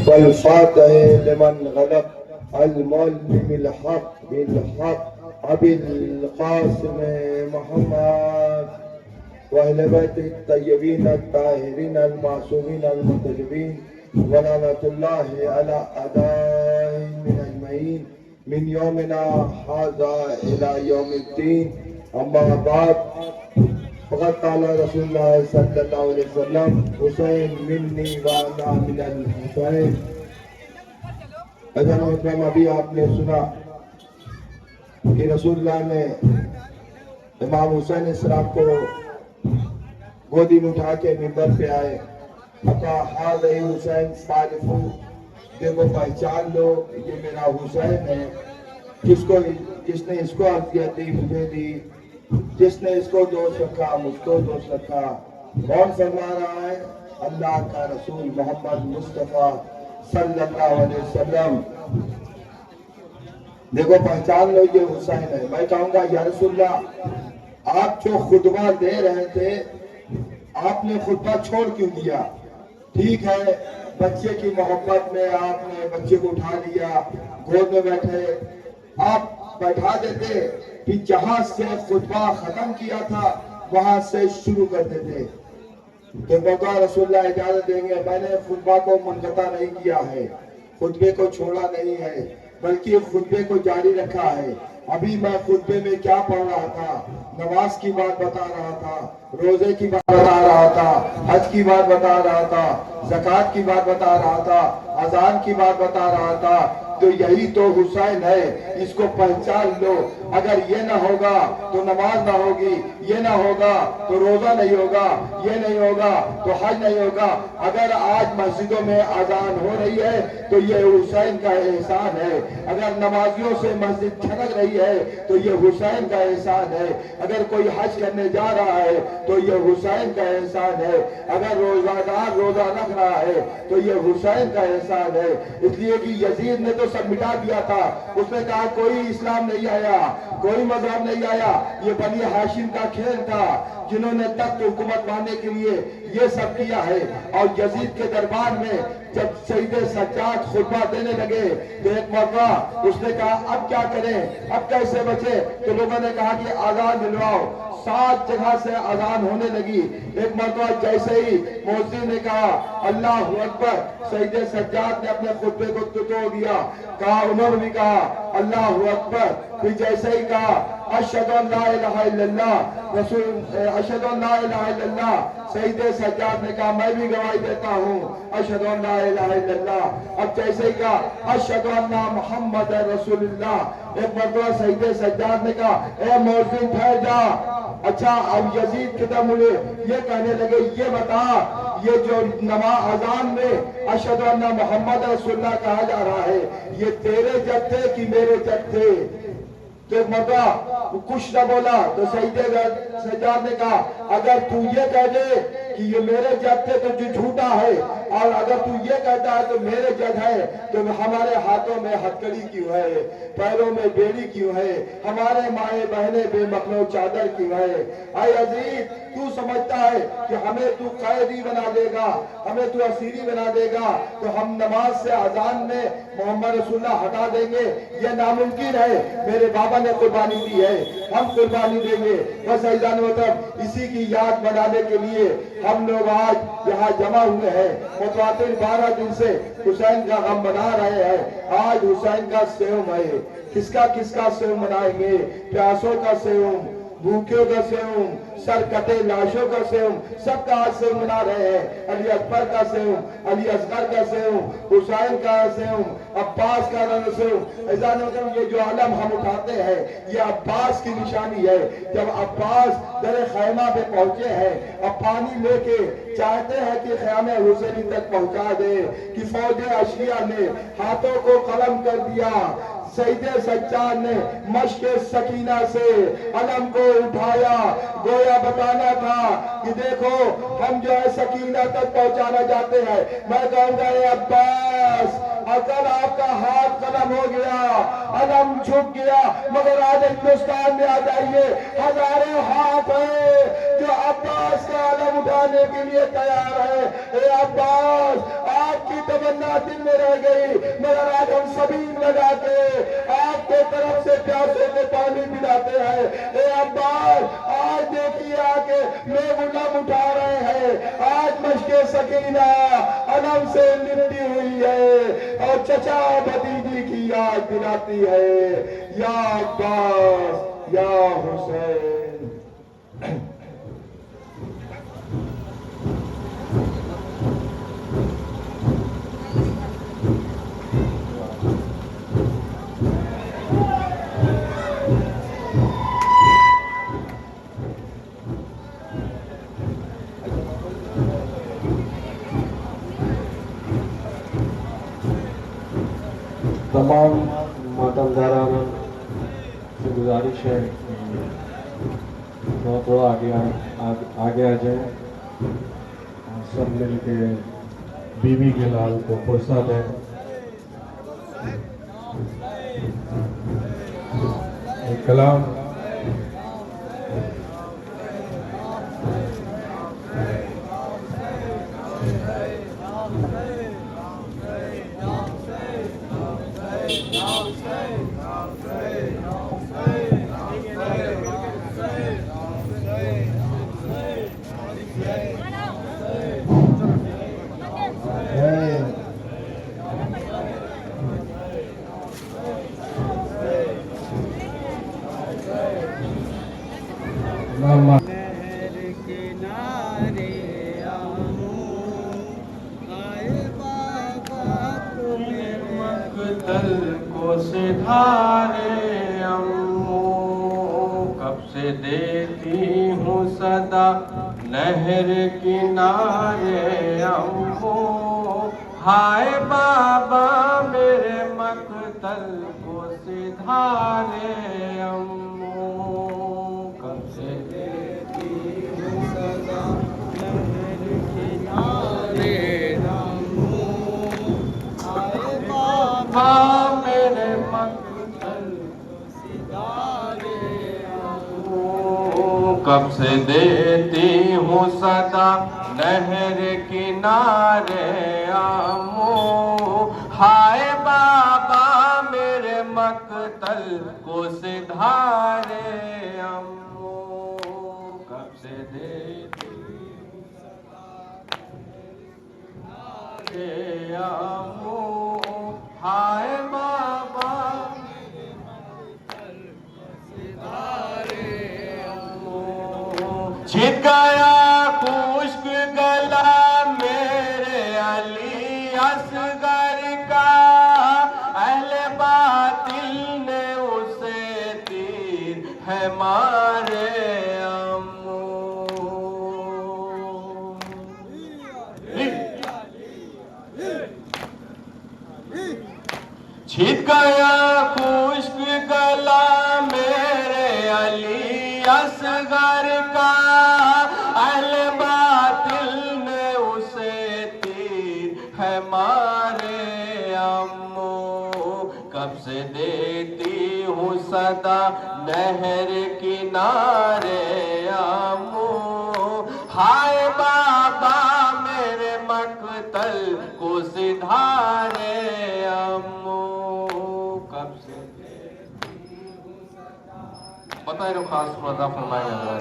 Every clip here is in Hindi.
वल्फातिह लिमन गलब अल-मुअल्लिम अल-हक बिल-हक अबिल क़ासिम मोहम्मद व अहले बैत अत-तय्यबीन अत-ताहिरीन अल-मासूमीन अल-मुतज़्ज़बीन व लअनतुल्लाहि अला अदाइन मिन अजमईन मिन यौमिना हाज़ा इला यौमिद्दीन। अम्मा बाद फ़क़द क़ाला रसूलुल्लाह सल्लल्लाहु अलैहि वसल्लम हुसैन मिन्नी व अना मिनल हुसैन। अज़ान मोहतरम, अभी आपने सुना कि रसूलुल्लाह ने इमाम हुसैन इस्लाम को गोदी में उठा के मिंबर पे आए। अका हाज़ा हुसैन सारिफू, देखो पहचान लो ये मेरा हुसैन है। किसने इसको अज़ियत दी? मुझे दी। जिसने इसको दोष रखा मुझको दोष रखा। कौन फरमा रहा है? अल्लाह का रसूल मोहम्मद मुस्तफ़ा सल्लल्लाहु अलैहि वसल्लम। देखो पहचान लो ये हुसैन है। मैं कहूँगा या रसूलल्लाह, आप जो खुतबा दे रहे थे, आपने खुतबा छोड़ क्यों दिया? ठीक है, बच्चे की मोहब्बत में आपने बच्चे को उठा लिया, गोद में बैठे, आप बैठा देते, फिर जहां से खुतबा खत्म किया था वहां से शुरू कर देते। तो मौका रसूलुल्लाह इजाजत देंगे, मैंने खुतबा को मुनक़ता नहीं किया है, खुतबे को छोड़ा नहीं है, बल्कि खुतबे को जारी रखा है। अभी मैं खुतबे में क्या पढ़ रहा था? नमाज की बात बता रहा था, रोजे की बात बता रहा था, हज की बात बता रहा था, ज़कात की बात बता रहा था, अजान की बात बता रहा था। तो यही तो हुसैन है, इसको पहचान लो। अगर ये ना होगा तो नमाज ना होगी, ये ना होगा तो रोजा नहीं होगा, ये नहीं होगा तो हज नहीं होगा। अगर आज मस्जिदों में अजान हो रही है तो ये हुसैन का एहसान है। अगर नमाजियों से मस्जिद छनक रही है तो ये हुसैन का एहसान है। अगर कोई हज करने जा रहा है तो ये हुसैन का एहसान है। अगर रोजादार रोजा रख रहा है तो ये हुसैन का एहसान है। इसलिए कि यजीद ने तो सब मिटा दिया था। उसने कहा कोई इस्लाम नहीं आया, कोई मजहब नहीं आया, ये बनी हाशिम का खेल था, जिन्होंने तख्त हुकूमत पाने के लिए ये सब किया है। और यजीद के दरबार में जब सईदे सज्जाद खुतबा देने लगे तो एक मौका उसने कहा अब क्या करें, अब कैसे बचे? तो लोगों ने कहा कि आजान दिलवाओ। 7 जगह से अजान होने लगी। एक मरतबा जैसे ही मुअज्जिन ने कहा अल्लाह अकबर, सईदे सज्जाद ने अपने खुतबे को तोड़ दिया। कहा, उन्होंने भी कहा अल्लाह अकबर। फिर जैसे ही कहा अशहदु अल्ला इलाहा इल्लल्लाह, रसूल अशहदु अल्ला इलाहा इल्लल्लाह, सईदे सज्जाद ने कहा मैं भी गवाही देता हूँ अशहदु अल्ला इलाहा इल्लल्लाह। अब जैसे ही कहा अशहदु अन्ना मुहम्मद रसूलुल्लाह, एक मरतबा सईदे सज्जाद ने कहा ए मुअज्जिन ठहर जा। अच्छा, अब यजीद किधर मुड़े, ये कहने लगे ये बता, ये जो नमाज अजान में अशहदु अन्ना मुहम्मद रसूलुल्लाह कहा जा रहा है, ये तेरे जद थे कि मेरे जद थे? तो एक मौका कुछ न बोला। तो सईदे सज्जाद ने कहा अगर तू ये कह दे कि ये मेरे जद थे तो जो झूठा है, और अगर तू ये कहता है तो मेरे जद है, तो हमारे हाथों में हथकड़ी क्यों है, पैरों में बेड़ी क्यों है, हमारे माए बहने बेमखनो चादर क्यों है? आए अजीज, तू समझता है कि हमें तू कैदी बना देगा, हमें तू असीरी बना देगा, तो हम नमाज से अजान में मोहम्मद रसूलुल्लाह हटा देंगे? ये नामुमकिन है। मेरे बाबा ने कुर्बानी दी है, हम कुर्बानी देंगे। बस ऐजान मतलब इसी की याद बनाने के लिए हम लोग आज यहाँ जमा हुए हैं। मुतवातिर 12 दिन से हुसैन का गम मना रहे हैं। आज हुसैन का सेवम है। किसका किसका सेवम मनाएंगे? प्यासों का सेवम, भूखों का सेवम, सर कटे लाशों का सेवम, सबका आज सेवम मना रहे हैं। अली अकबर का सेवम, अली असगर का सेवम, हुसैन का सेवम, अब्बास का सेवम। ऐसा मतलब ये जो आलम हम उठाते हैं ये अब्बास की निशानी है। जब अब्बास दरे खैमा पे पहुंचे हैं, अब पानी लेके चाहते हैं कि ख़याम हुसैनी तक पहुंचा दे कि फौज अशिया ने हाथों को कलम कर दिया। सईदे सज्जाद ने मश्क सकीना से अलम को उठाया। गोया बताना था कि देखो हम जो है सकीना तक पहुंचाना चाहते हैं। मैं कहूंगा ये अब्बास, अगर आपका हाथ कलम हो गया, अलम झुक गया, मगर आज हिंदुस्तान में आ जाइए, हजारों हाथ है जो अब्बास का अलम उठाने के लिए तैयार है। ए अब्बास, आपकी तमन्ना दिल में रह गई, मगर आज हम सभी लगा के आपके तरफ से प्यासों को पानी पिलाते हैं। ए अब्बास, आज देखिए आके लोग उलम उठा रहे हैं, आज मशके सकीना अलम से लिपटी हुई है और चचा भतीजी की याद दिलाती है, या अब्बास या हुसैन। तमाम मातमदारान से गुजारिश है थोड़ा आगे आ जाए और सब मिल के बीबी के लाल को पुरसा दें। एक कलाम दल को सिधारे अम्मू, कब से देती हूँ सदा नहर किनारे अम्मू। हाय बाबा मेरे मकतल को सिधारे अम्मू, कब से देती हूँ सदा नहर किनारे अम्मू। हाय बाबा मेरे मकतल को सिधारे अम्मू, कब से देती हूँ सदा नहर किनारे अम्मू। हाय बाबा मेरे मकतल को सिधारे अम्मू, कब से देती हूँ सदा अम्मू। हाय बाबा मेरे मकतल को सिधारे अम्मू। छिद गया खुश्क गला मेरे अली असगर का, अहले बातिल ने उसे तीर है मारे अम्मू। छिद गया खुश्क गला मेरे अली असगर का, अहले बातिल ने उसे तीर है मारे अम्मू। कब से देती हूँ सदा नहर किनारे अम्मू। हाय बाबा मेरे मकतल को सिधारे अम्मू, कब से देती हूँ सदा। पता है खास अदा फरमाएगा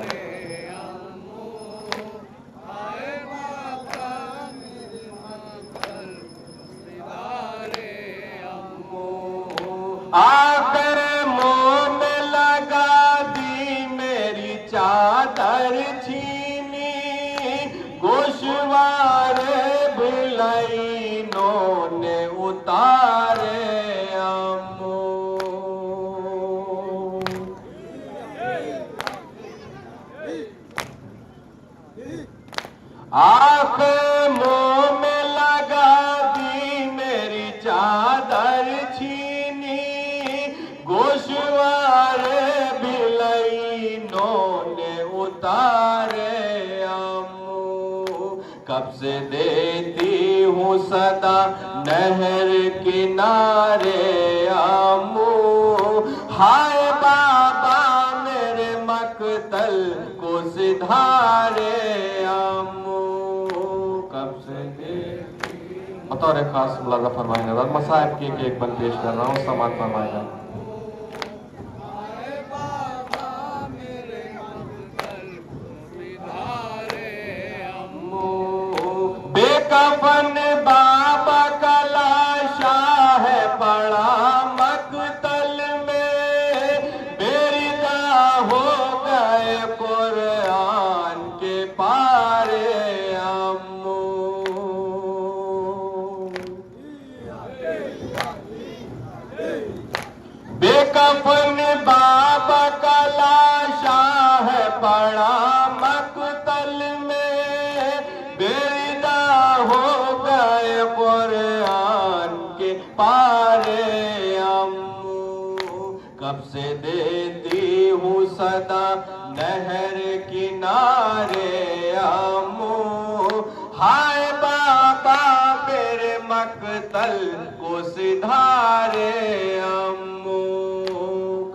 आकर मुँह में लगा दी मेरी चादर छीनी, गोशवारे भिलाइनों ने उतारे अम्मू। आँख मुँह में लगा दी मेरी चादर छीनी, गोशवारे भिलाइनों ने उतारे अम्मू। कब से देती हूँ सदा नहर किनारे अम्मू। हाय बाबा मेरे मकतल को सिधारे अम्मू, कब से देती बतौर खास मुलाजा फरमाएगा। मसाहब के एक बंद पेश कर रहा हूँ, समात फरमाएगा। बेकफन बाबा का लाशा है पड़ा मकतल में, बेरिदा हो गए कुरान के पारे अम्मू। बेकफन बाबा का लाशा है पड़ा मकतल में, बेरिदा हो गए कुरान के पारे अम्मू। कब से देती हूँ सदा नहर किनारे अम्मू, हाय बाबा मेरे मकतल को सिधारे अम्मू।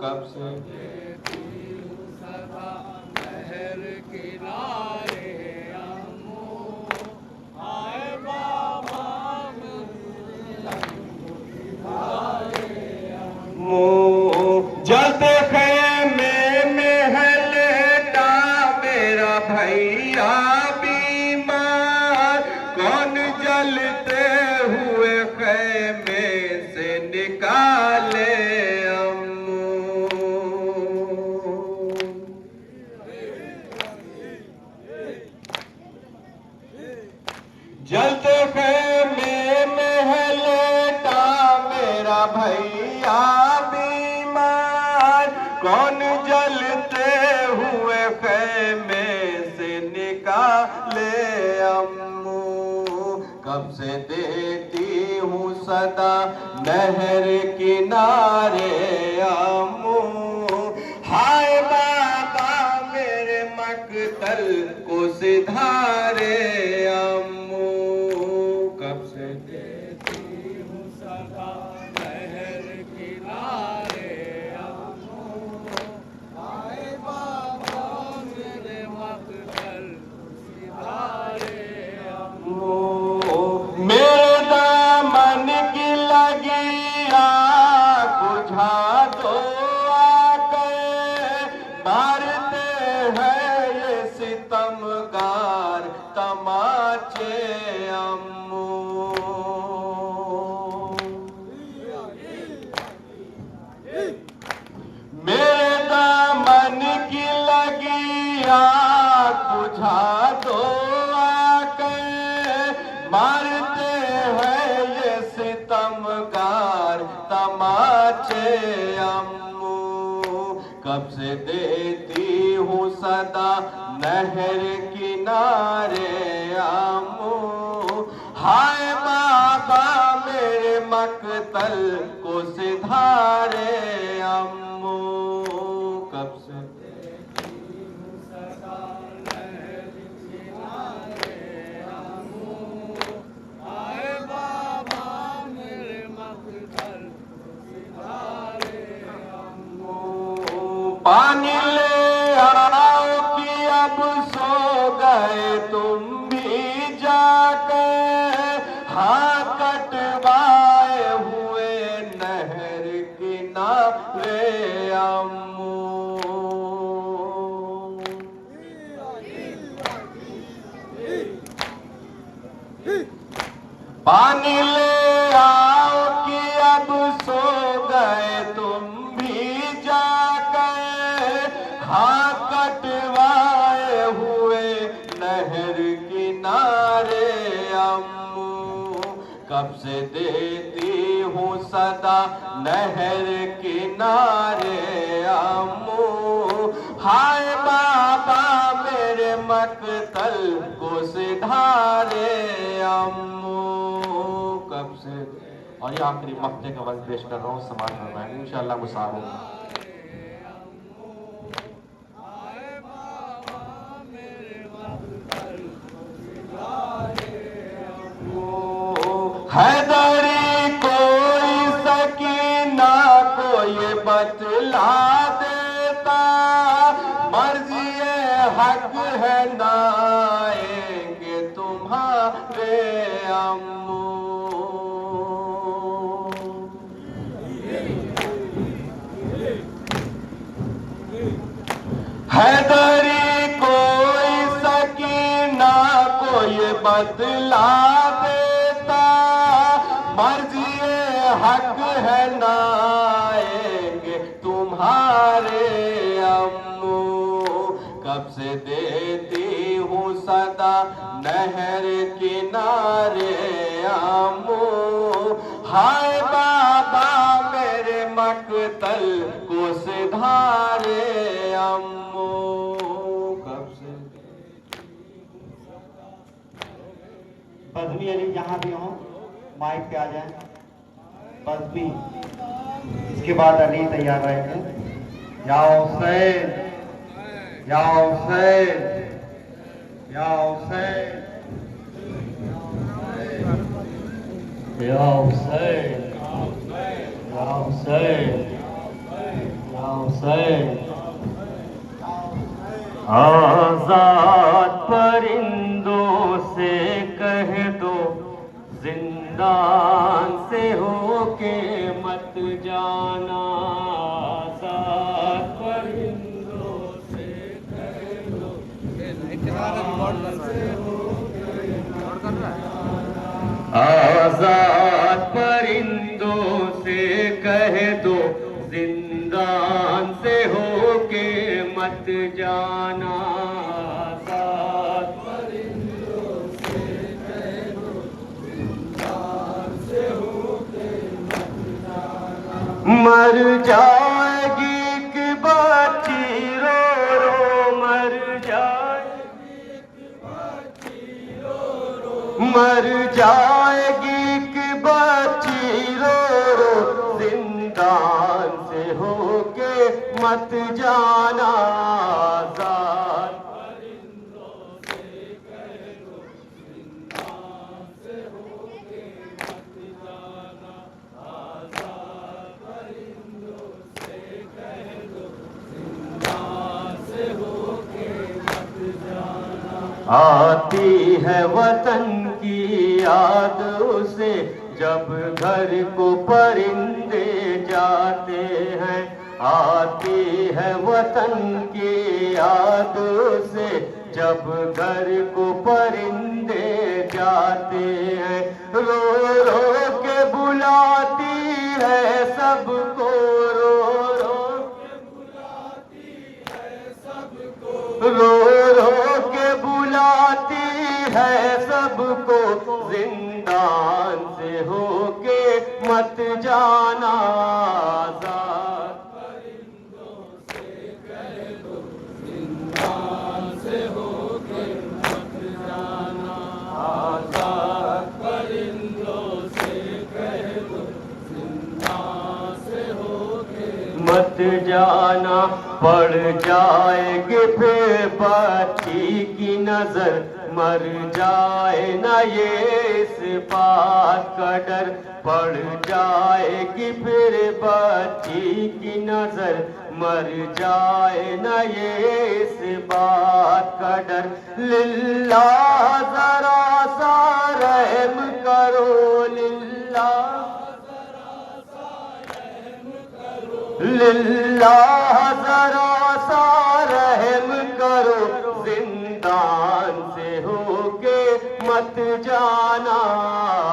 कब से देती हूँ सदा नहर किनारे अम्मू, हाय बाबा जलते खेमे में है लेटा मेरा भैया बीमार, कौन जलते हुए खेमे से निकाले अम्मू। जलते खेमे में है लेटा मेरा भैया बीमार, कौन जलते हुए खेमे से निकाले अम्मू। कब से देती हूँ सदा नहर किनारे अम्मू, हाय बाबा मेरे मकतल को सिधारे अम्मू। कब से देती हूँ सदा नहर किनारे अम्मू, हाय बाबा मेरे मकतल सिधारे अम्मू। मेरे दामन की लगी आग बुझा दो आकर, मारते हैं ये सितमगार तमाचे अम्मू। मेरे दामन की लगी आग बुझा दो आकर, मारते हैं ये सितमगार तमाचे अम्मू। कब से देती हूँ सदा नहर किनारे अम्मू, हाय बाबा मेरे मकतल को सिधारे अम्मू। कब से देती हूँ सदा नहर किनारे अम्मू, हाय बाबा मेरे मकतल को सिधारे अम्मू। पानी ले आओ कि अब सो गए तुम भी जाकर, हाँ कटवाए हुए नहर किनारे अम्मू। पानी ले आओ कि अब सो गए तुम भी जाकर, हाँ कटवाए हुए नहर किनारे अम्मू। कब से देती हूँ सदा नहर किनारे अम्मू, हाय बाबा मेरे मकतल को सिधारे अम्मू। कब से। और ये आखिरी मक्ते का वक्त पेश कर रहा हूँ, समाज में इंशाअल्लाह मुसाब होगा। हैदरी कोई सकीना को ये बतला देता, मर्जी हक है ना आएंगे तुम्हारे अम्मू। बतला देता, मर्जी हक है ना आएंगे तुम्हारे अम्मू। कब से देती हूँ सदा नहर किनारे अम्मू, हाय बाबा मेरे मकतल को सिधारे अम्मू। कब से बज़मी अली जहाँ भी हो माइक पे आ जाए। बज़मी, इसके बाद अली तैयार रहेंगे। या हुसैन, या हुसैन, या हुसैन, या हुसैन, या हुसैन, या हुसैन। आजाद परिंदों से कह दो, जिंदान से होके मत जाना। आजाद परिंदों से कह दो, आजाद परिंदों से कह दो, जिंदान से होके मत जाना। आजाद परिंदों से कह दो, जिंदान से होके मत जाना। मर जाएगी कि बच्ची रो रो, मर जाएगी कि बच्ची रो रो, मर जाएगी कि बच्ची रो रो, जिंदान से होके मत जाना। आजाद परिंदों से कह दो, जिंदान से होके मत जाना। आजाद परिंदों से कह दो, जिंदान से होके मत जाना। आती है वतन की याद उसे, जब घर को परिंदे जाते हैं। आती है वतन की याद से, जब घर को परिंदे जाते हैं। रो रो के बुलाती है सबको, रो रो के बुलाती है सबको, रो रो के बुलाती है सबको, जिंदान से होके मत जाना। आजाद परिंदों से कह दो, जिंदान से होके मत जाना। आजाद परिंदों से कह दो, जिंदान से होके मत जाना। पड़ जाएगी फिर बच्ची की नजर, मर जाए न ये इस बात का डर। पड़ जाएगी फिर बच्ची की नजर, मर जाए न ये इस बात का डर। लिल्ला जरा सा रहम करो, लिल्ला जरा सा रहम करो, लिल्ला जरा सा रहम करो, जिंदान से होके मत जाना।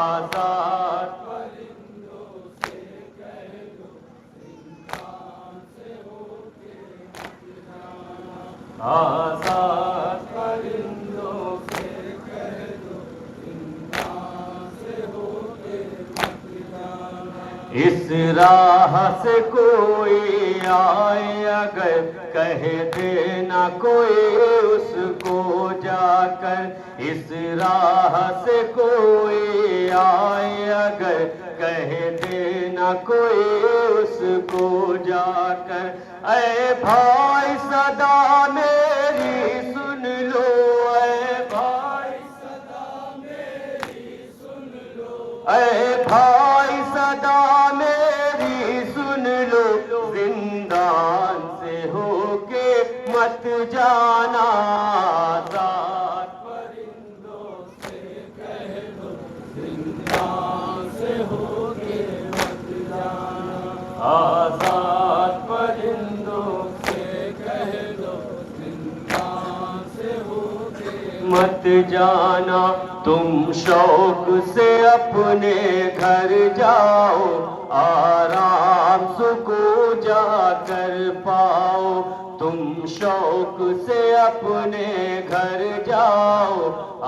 आजाद परिंदों से कह दो, जिंदान से होके मत जाना। आजाद परिंदों से कह दो, जिंदान से होके मत जाना। इस राह से कोई आए अगर, कह देना कोई उसको जाकर। इस राह से कोई आए अगर, कह देना कोई उसको जाकर। ऐ भाई सदा मेरी सुन लो, ऐ भाई सदा मेरी सुन लो, ऐ भाई सदा मेरी सुन लो, जिंदान से होके मत जाना। आजाद परिंदों से कह दो, जिंदान से होके मत जाना। आजाद परिंदों से कह दो, जिंदान से होके मत जाना। तुम शौक से अपने घर जाओ, आराम सुकून जाकर पाओ। तुम शौक से अपने घर जाओ,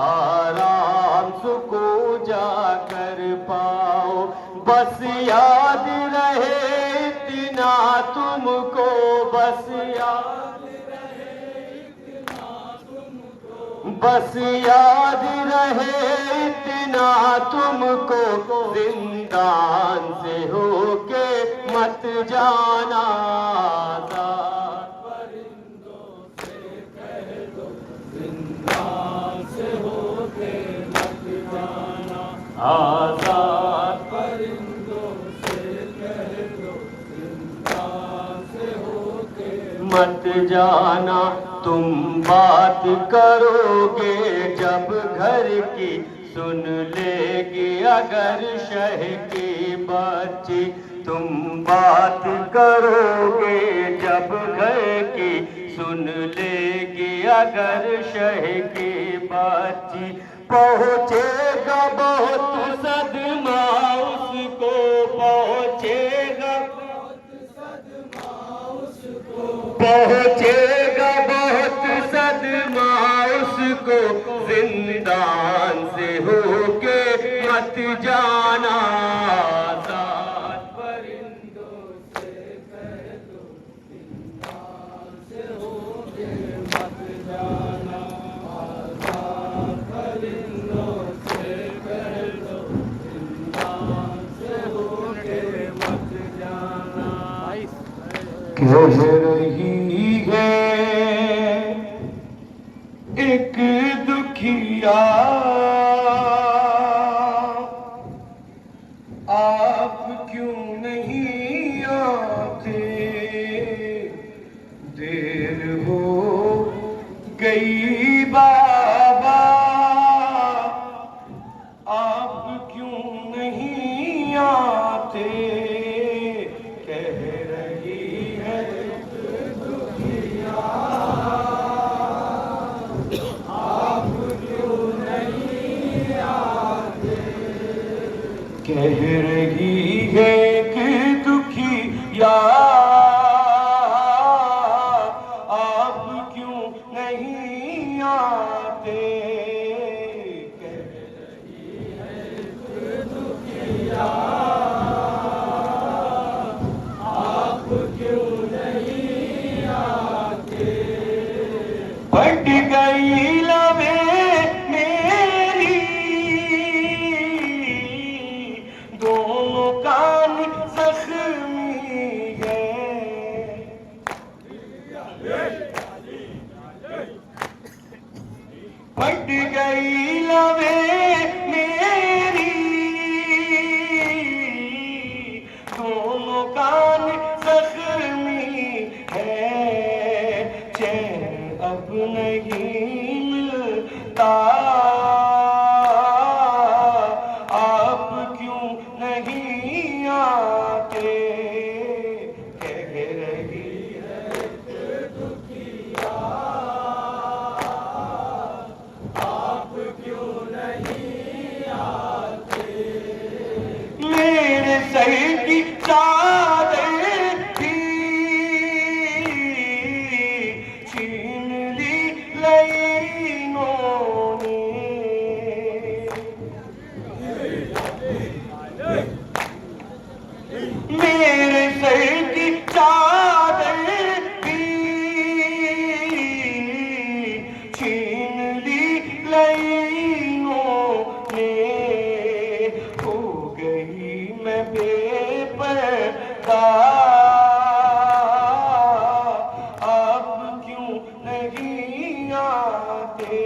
आराम सुकून जाकर पाओ। बस याद रहे इतना तुमको, बस याद रहे इतना तुमको, जिंदान से होके मत जाना। आजाद परिंदों से कह दो, जिंदान से होके मत जाना। तुम बात करोगे जब घर की, सुन लेगी अगर शह की बच्ची। तुम बात करोगे जब घर की, सुन लेगी अगर शह की बच्ची। पहुँचेगा बहुत सदमा उसको, पहुँचेगा बहुत सदमा उसको, जिंदान से होके मत जाना। आजाद परिंदों से कह दो, जिंदान से होके मत जाना। आजाद परिंदों से कह दो, जिंदान से होके मत जाना। कह रही है एक दुखिया, आप क्यों नहीं आते, देर हो गई बाबा, आप क्यों नहीं आते। कह रही है कह रही है कि दुखिया, आप क्यों नहीं आते। कह रही है कि दुखिया, आप क्यों नहीं आते। फट गई लबे मेरी, दोनों कान जख्मी है। फट गई लबे मेरी, दोनों कान जख्मी है। चैन अब नहीं मिलता, आप क्यों नहीं आते। कह रही है दुखिया, आप क्यों नहीं आते। मेरे सर की चादर भी छीन ली लाइनों ने। मेरे सर की चादर भी छीन ली लाइनों ने। हो गई मैं बेपर्दा, आप क्यों नहीं आते।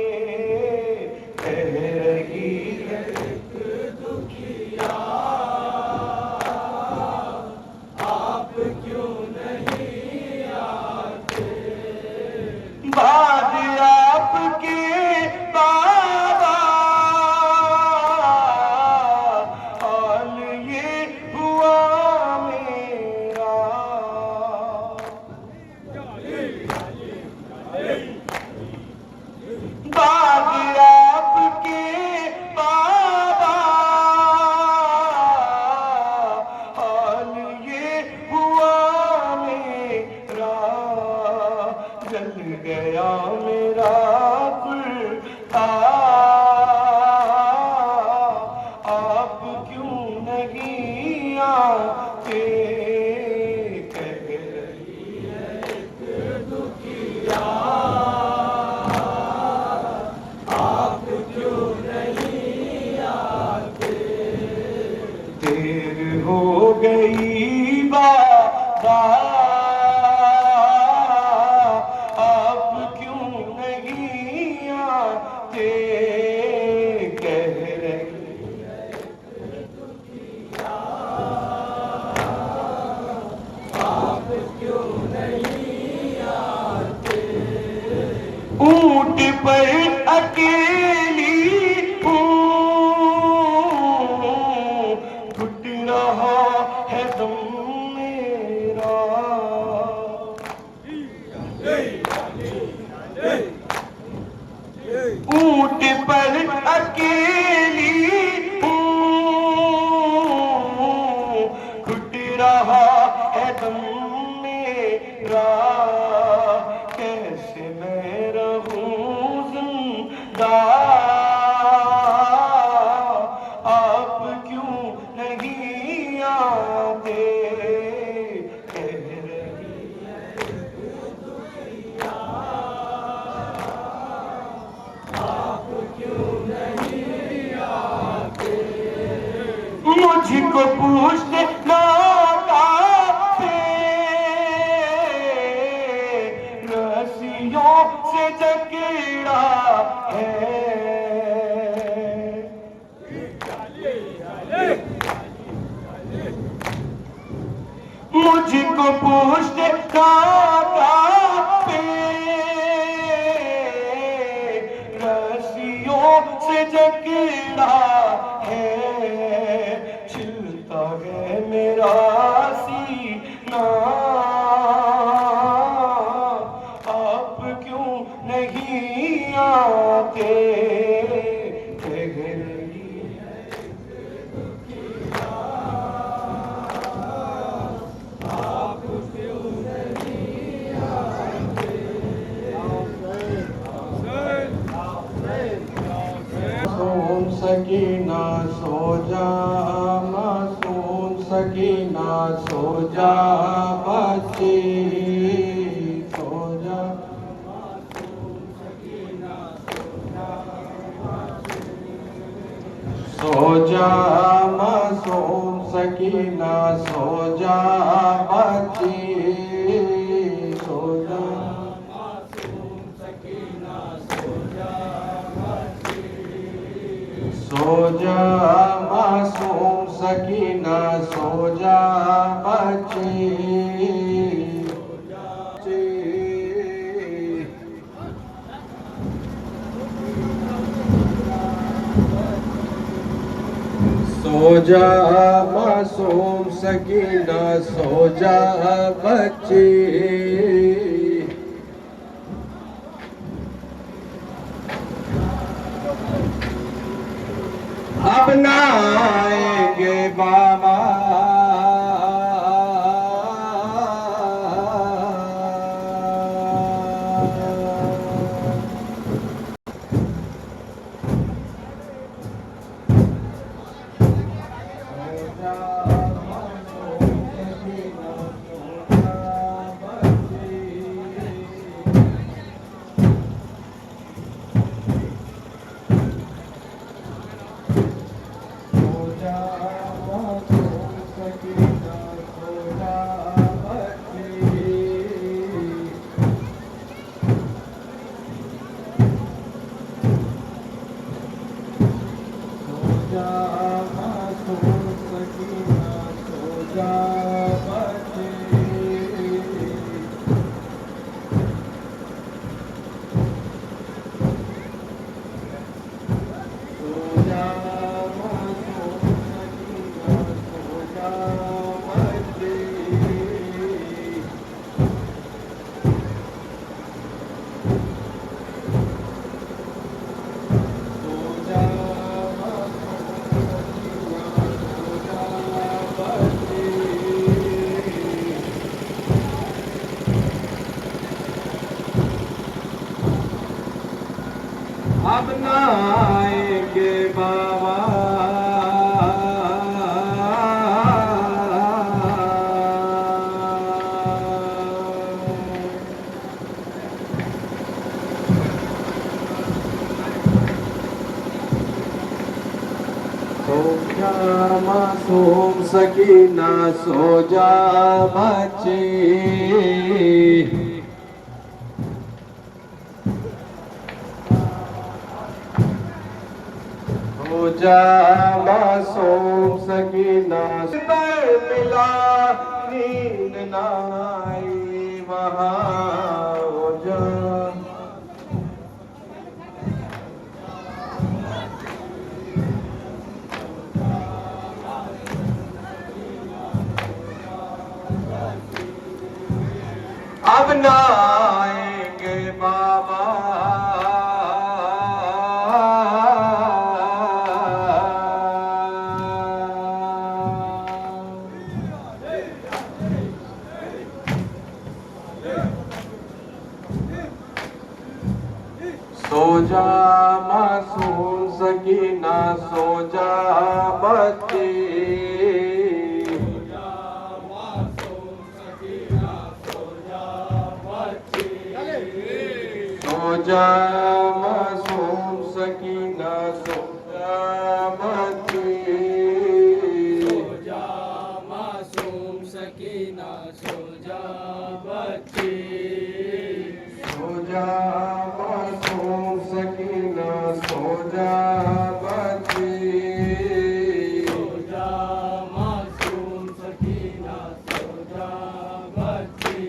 कह रही है दुखिया, आप क्यों नहीं आते। बाद आपके बाबा, हाल ये हुआ मेरा। नहीं आते, कह रही है एक दुखिया आप क्यों नहीं आते। देर हो गई बाबा आप क्यों नहीं आते, कह रही है आप क्यों नहीं आते। ऊंट पर अकेली घुट रहा है दम मेरा। ऊंट पर अकेली घुट रहा है दम मेरा। कैसे मैं रहूं जिंदा आप क्यों नहीं आते, कह रही है आप क्यों नहीं आते। मुझको पूछते लौटा रस्सियों से जकड़ा है। मुझको पूछते काका पे रस्सियों से जकड़ा है। छिलता है मेरा सीना आप क्यों नहीं आते, कह रही है आप क्यों नहीं आते। मासूम सकीना सो जा, मासूम सकीना सो जा, बच्ची सो जा। सो जा मासूम सकीना सो जा, बच्ची सो जा। सो जा मासूम सकीना सो जा, बच्ची सो जा मासूम सकीना सो जा, बच्ची अब ना आएंगे बाबा मासूम सकीना सो जा बच्ची, सो जा मासूम सकीना, मिला नींद ना आई वहाँ हो जा। अब ना आएंगे बाबा, सो जा मासूम सकीना सो जा बच्ची, सो जा मासूम सकीना सो जा बच्ची, सो जा मासूम सकीना सो जा बच्ची, सो जा मासूम सकीना सो जा बच्ची, सो जा मासूम सकीना सो जा बच्ची।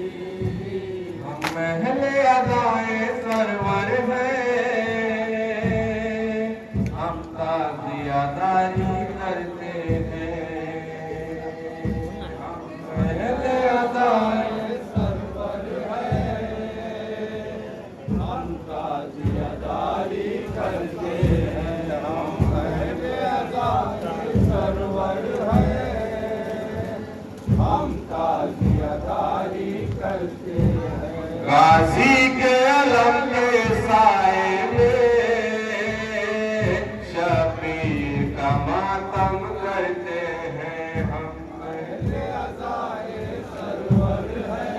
हम महले अदाए सरवर हैं, हम ताज़ियादारी करते हैं, हम महले अदाए सरवर है, हम ताज़ियादारी करते हैं, हम पहले अदाए सरवर है, हम ताज़ियादारी करते हैं। गाजी के अलम के साए में शबीर का मातम करते हैं, हम पहले अदाए सरवर है,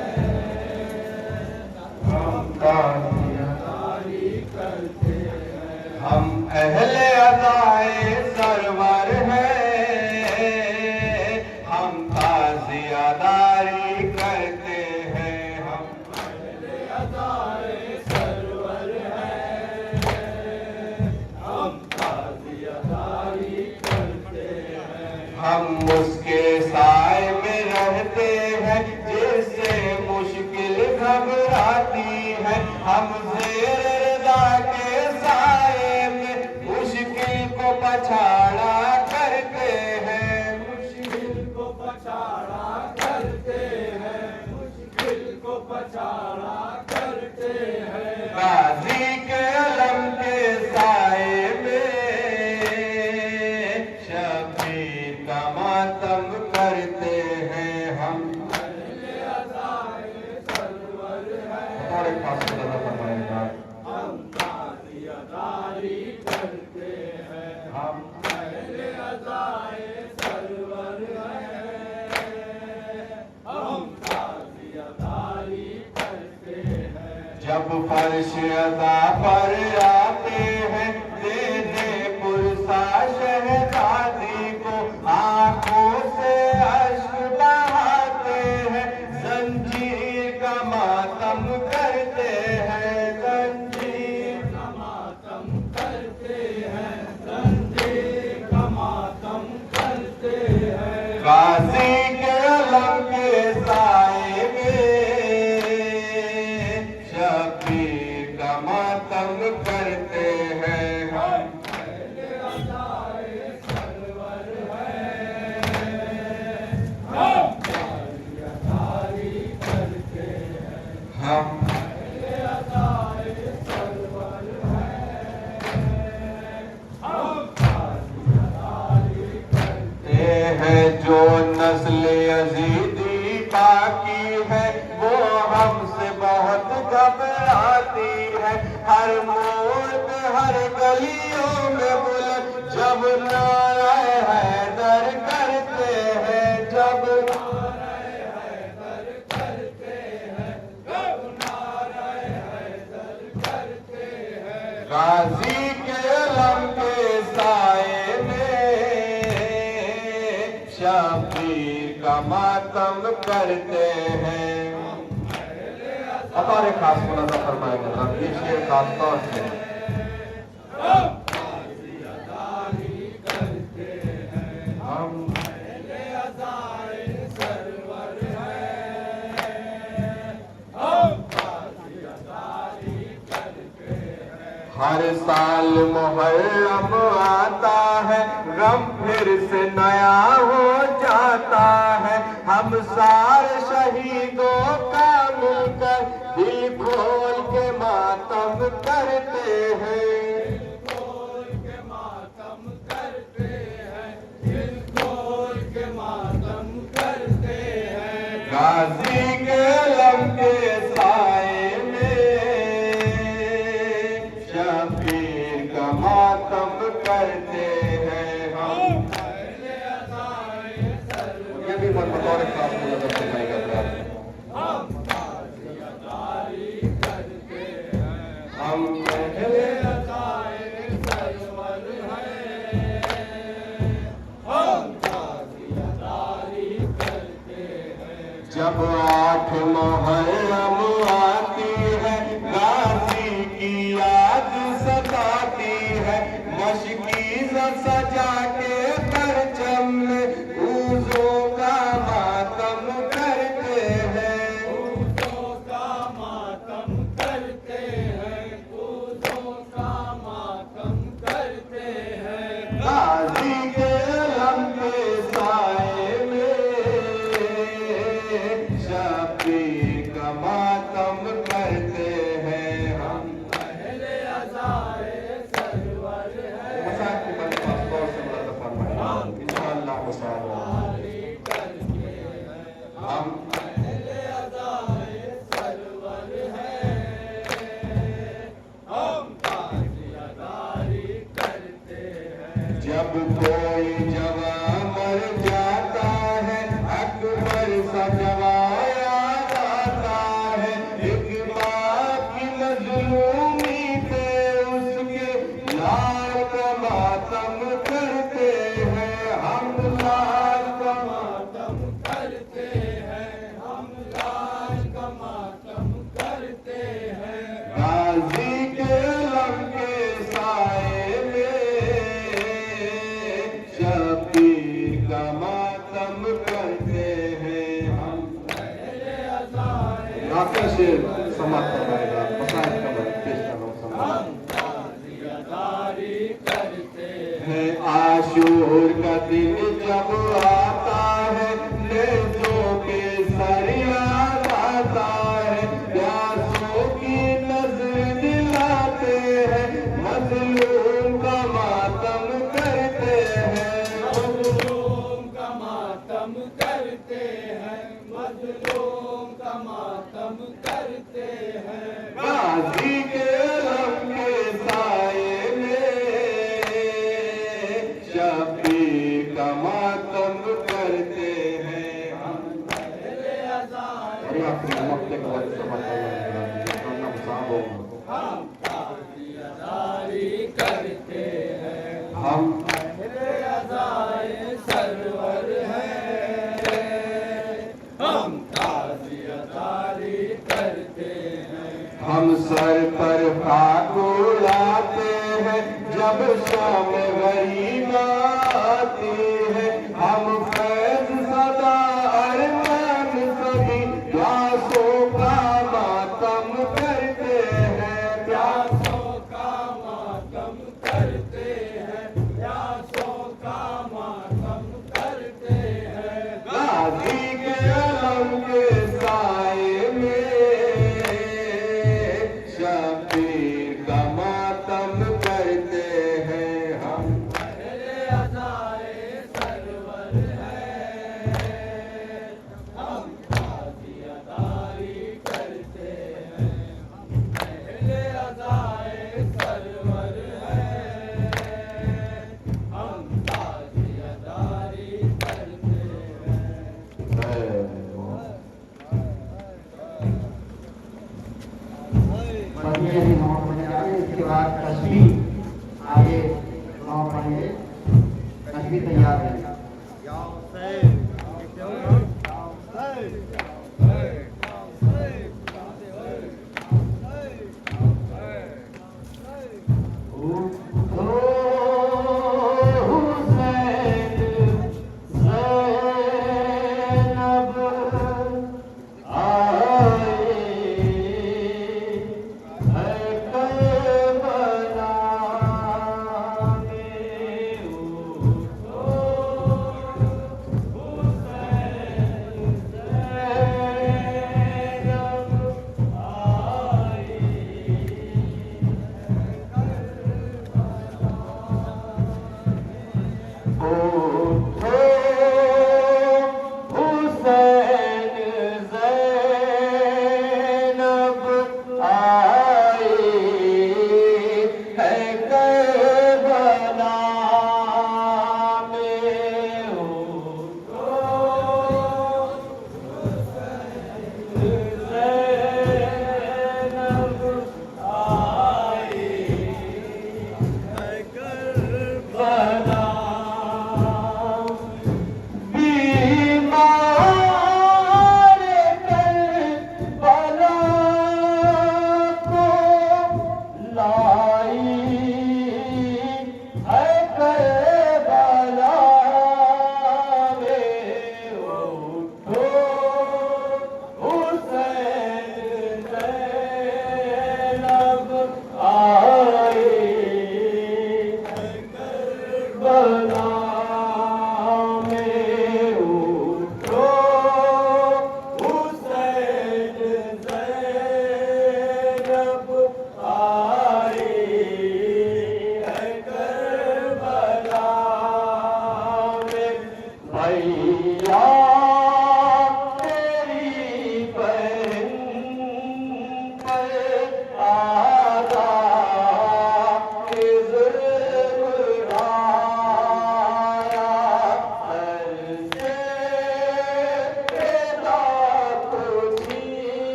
हम ताज़िया, तारी करते हैं। हम अहले अदाए सरवर हैं, हम ताज़ियादारी करते हैं, हम पहले अदाए सरवर है, हम ताज़ियादारी करते हैं। हम उसके साए में रहते हैं जिससे मुश्किल घबराती है, हम ज़ेर रज़ा के साए में मुश्किल को पछाड़ा करते हैं, मुश्किल को पछाड़ा करते हैं, मुश्किल को पछाड़ा करते हैं। गाजी के अलम के साए में शबीर का मातम करते हैं, हम पहले अदाए सरवर है, हमारे पास ज़्यादा फरमाएगा, हम ताज़ियादारी करते हैं, हम पहले अदाए सरवर है, हम ताज़ियादारी करते हैं। जब फर्श अदा पर आते हैं देने पुरसा शहजादी को, आंखों से अश्क बहाते हैं, जंजीर का मातम करते हैं, जंजीर का मातम करते हैं, जंजीर का मातम करते हैं। गाजी के अलम के साए में शबीर का मातम करते हैं, हम पहले अदाए सरवर है, हम ताज़ियादारी करते हैं। हम पहले अदाए सरवर है, हम ताज़ियादारी करते ये है जो नस्ल यजीदी बाकी है, वो हमसे बहुत घबराती है, हर मोड़ पे हर गलियों में बुलंद जब नारा हैदर करते हैं, जब गाजी के अलम के साए में पीर का मातम करते हैं। और एक खास मुलाजा फरमाएंगे जनाब, ये शेर खास तौर से हर साल मुहर्रम आता है, गम फिर से नया हो जाता है। हम सारे शहीदों का मिलकर दिल खोल के मातम करते हैं। गाजी के लम्हे साए में शबीर का मातम करते हैं हम। ये भी मन बतौर खास मुलाजा फरमाएगा हम पहले जब 8 मुहर्रम आती है, गाजी की याद सताती है। मशकीज़ सजा के परचम में ऊज़ों का मातम करते हैं। ऊज़ों का मातम करते हैं, ऊज़ों का मातम करते हैं। गाजी के लम्हे साए में शबीर का मातम करते हैं हम। पहले अज़ाए सरवर है। मसाइब के बारे में खास तौर से मुलाज़ा फरमाएंगे इंशाअल्लाह करते हैं हम। पहले अज़ाए सरवर है, हम ताज़ियादारी करते हैं। जब कोई जवान मर जाता है, अकबर सा जवान याद आता है। एक माँ की मज़लूमी पे उसके लाल का मातम करते हैं हम। लाल का मातम करते हैं हम, लाल का मातम करते हैं। गाजी के लम्हे साए में शबीर का मातम करते हैं हम। नाक़े से समाप्त करवाएगा मसाइब का पेश है। आशूर का दिन जब आता है, नेज़ों के सर याद आता है। प्यासों की नज़र दिलाते हैं, मज़लूम का मातम करते हैं। मज़लूम का मातम करते हैं, मज़लूम का मातम करते हैं। गाजी के लम्हे साए में शबीर का मातम करते हैं हम। और आपके मौके का वक्त हम ताज़ियादारी करते हैं। हम पहले अज़ाए सरवर है, हम ताज़ियादारी करते हैं। हम सर पर खाक उड़ाते हैं, जब शाम गरीब आती है। हम फैज़ सदा अरमान सभी प्यासों का मातम करते हैं। प्यासों का मातम करते हैं, प्यासों का मातम करते हैं। गाजी के लम्हे साए में शबीर का मातम करते हैं हम। पहले अज़ाए सरवर है, हम ताज़ियादारी करते हैं। पहले अज़ाए सरवर है, हम ताज़ियादारी करते हैं।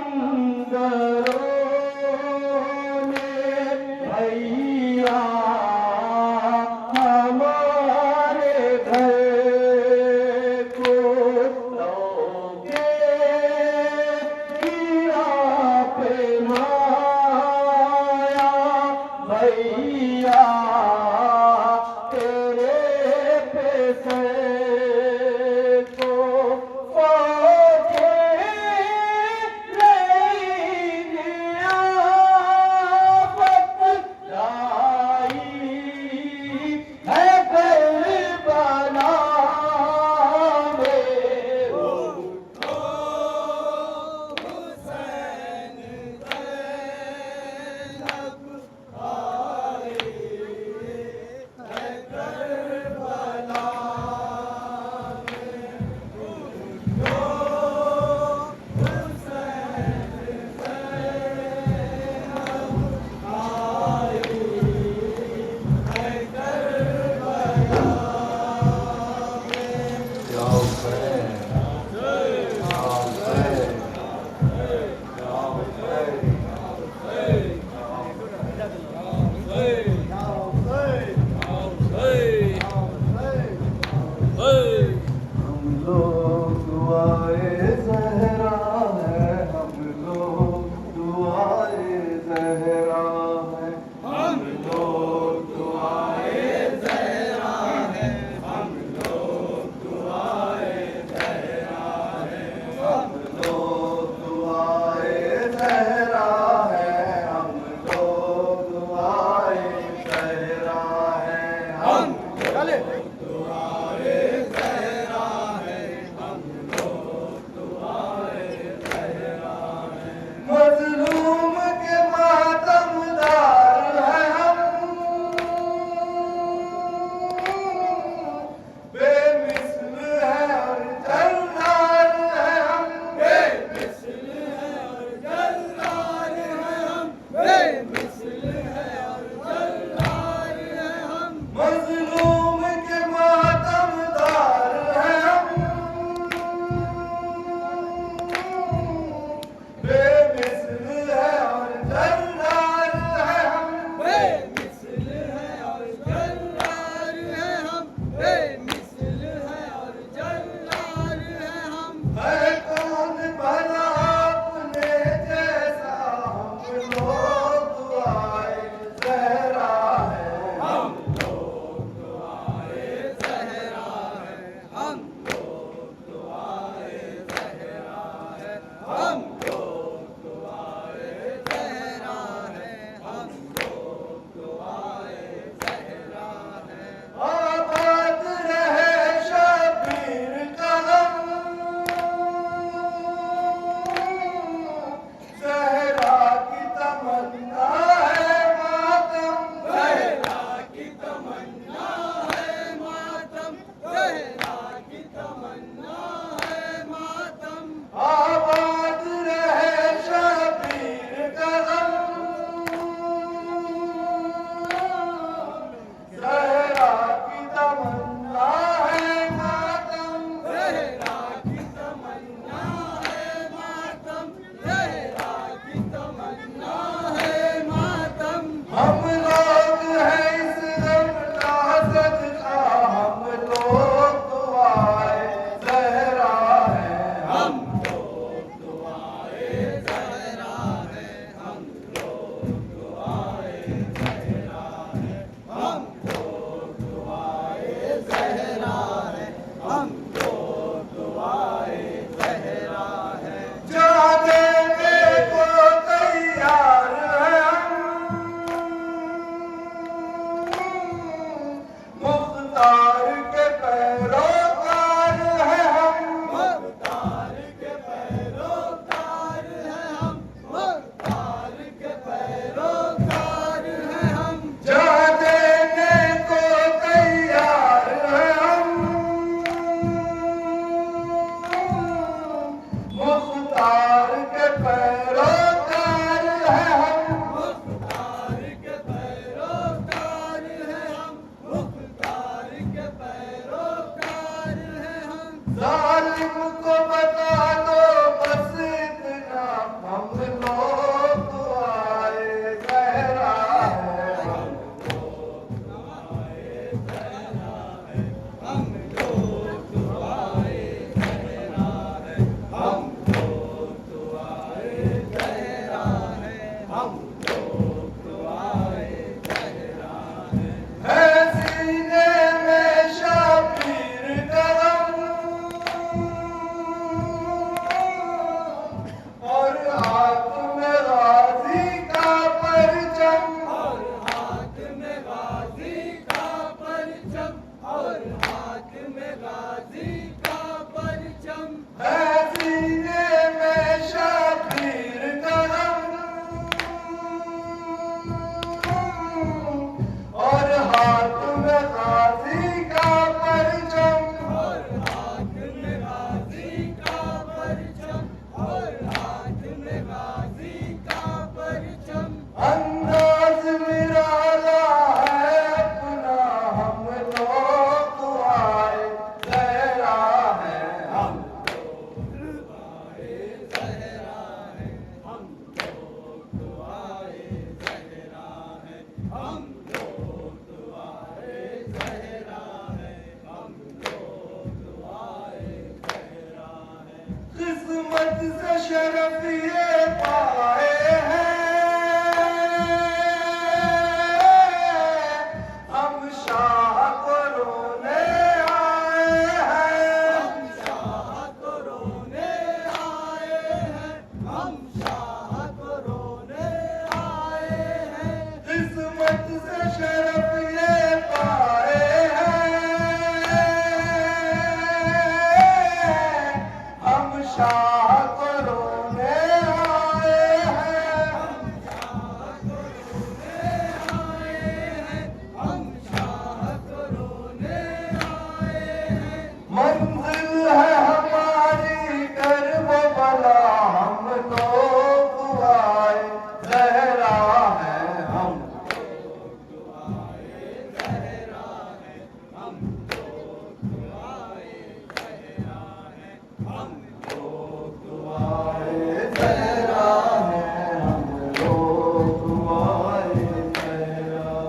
समंदरों ने भैया हमारे घर को लौटे गिरा पे माया भैया तेरे पैसे को फौजे लेने आफत लाई है करबला में हम लोग दुआए ज़हरा है हम लोग दुआए ज़हरा है हम लोग दुआए ज़हरा है हम लोग दुआए ज़हरा है हम लोग दुआए ज़हरा हम लोग दुआए ज़हरा है, हम है सीने में शबीर कदम और हाथ में गाजी का परचम, है सीने में शबीर कदम और हाथ में गाजी का परचम, अंदाज निराला है अपना, हम लोग दुआए ज़हरा है, हम किस्मत से शरफ ये पाए हैं, हम शाह को रोने आए हैं, किस्मत से शरफ ये पाए हैं, हम शाह को रोने आए हैं, मंजिल है हमारी कर्ब बला, हम लोग दुआए ज़हरा है, हम दुआए ज़हरा है, हम लोग दुआए ज़हरा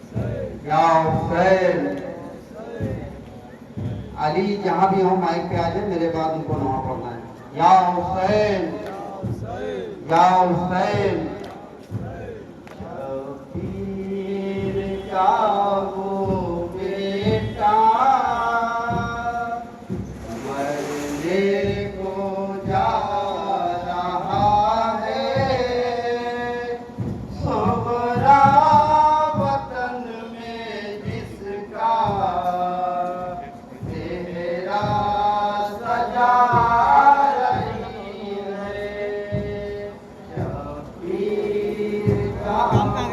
है। या हुसैन अली जहाँ भी हो माइक पे आ जाए, मेरे बाद उनको नवा पढ़ना है। या हुसैन, या हुसैन, शबीर का वो बेटा मरने को जा रहा है, सोहरा वतन में जिसका तेरा सजा रही है, शबीर का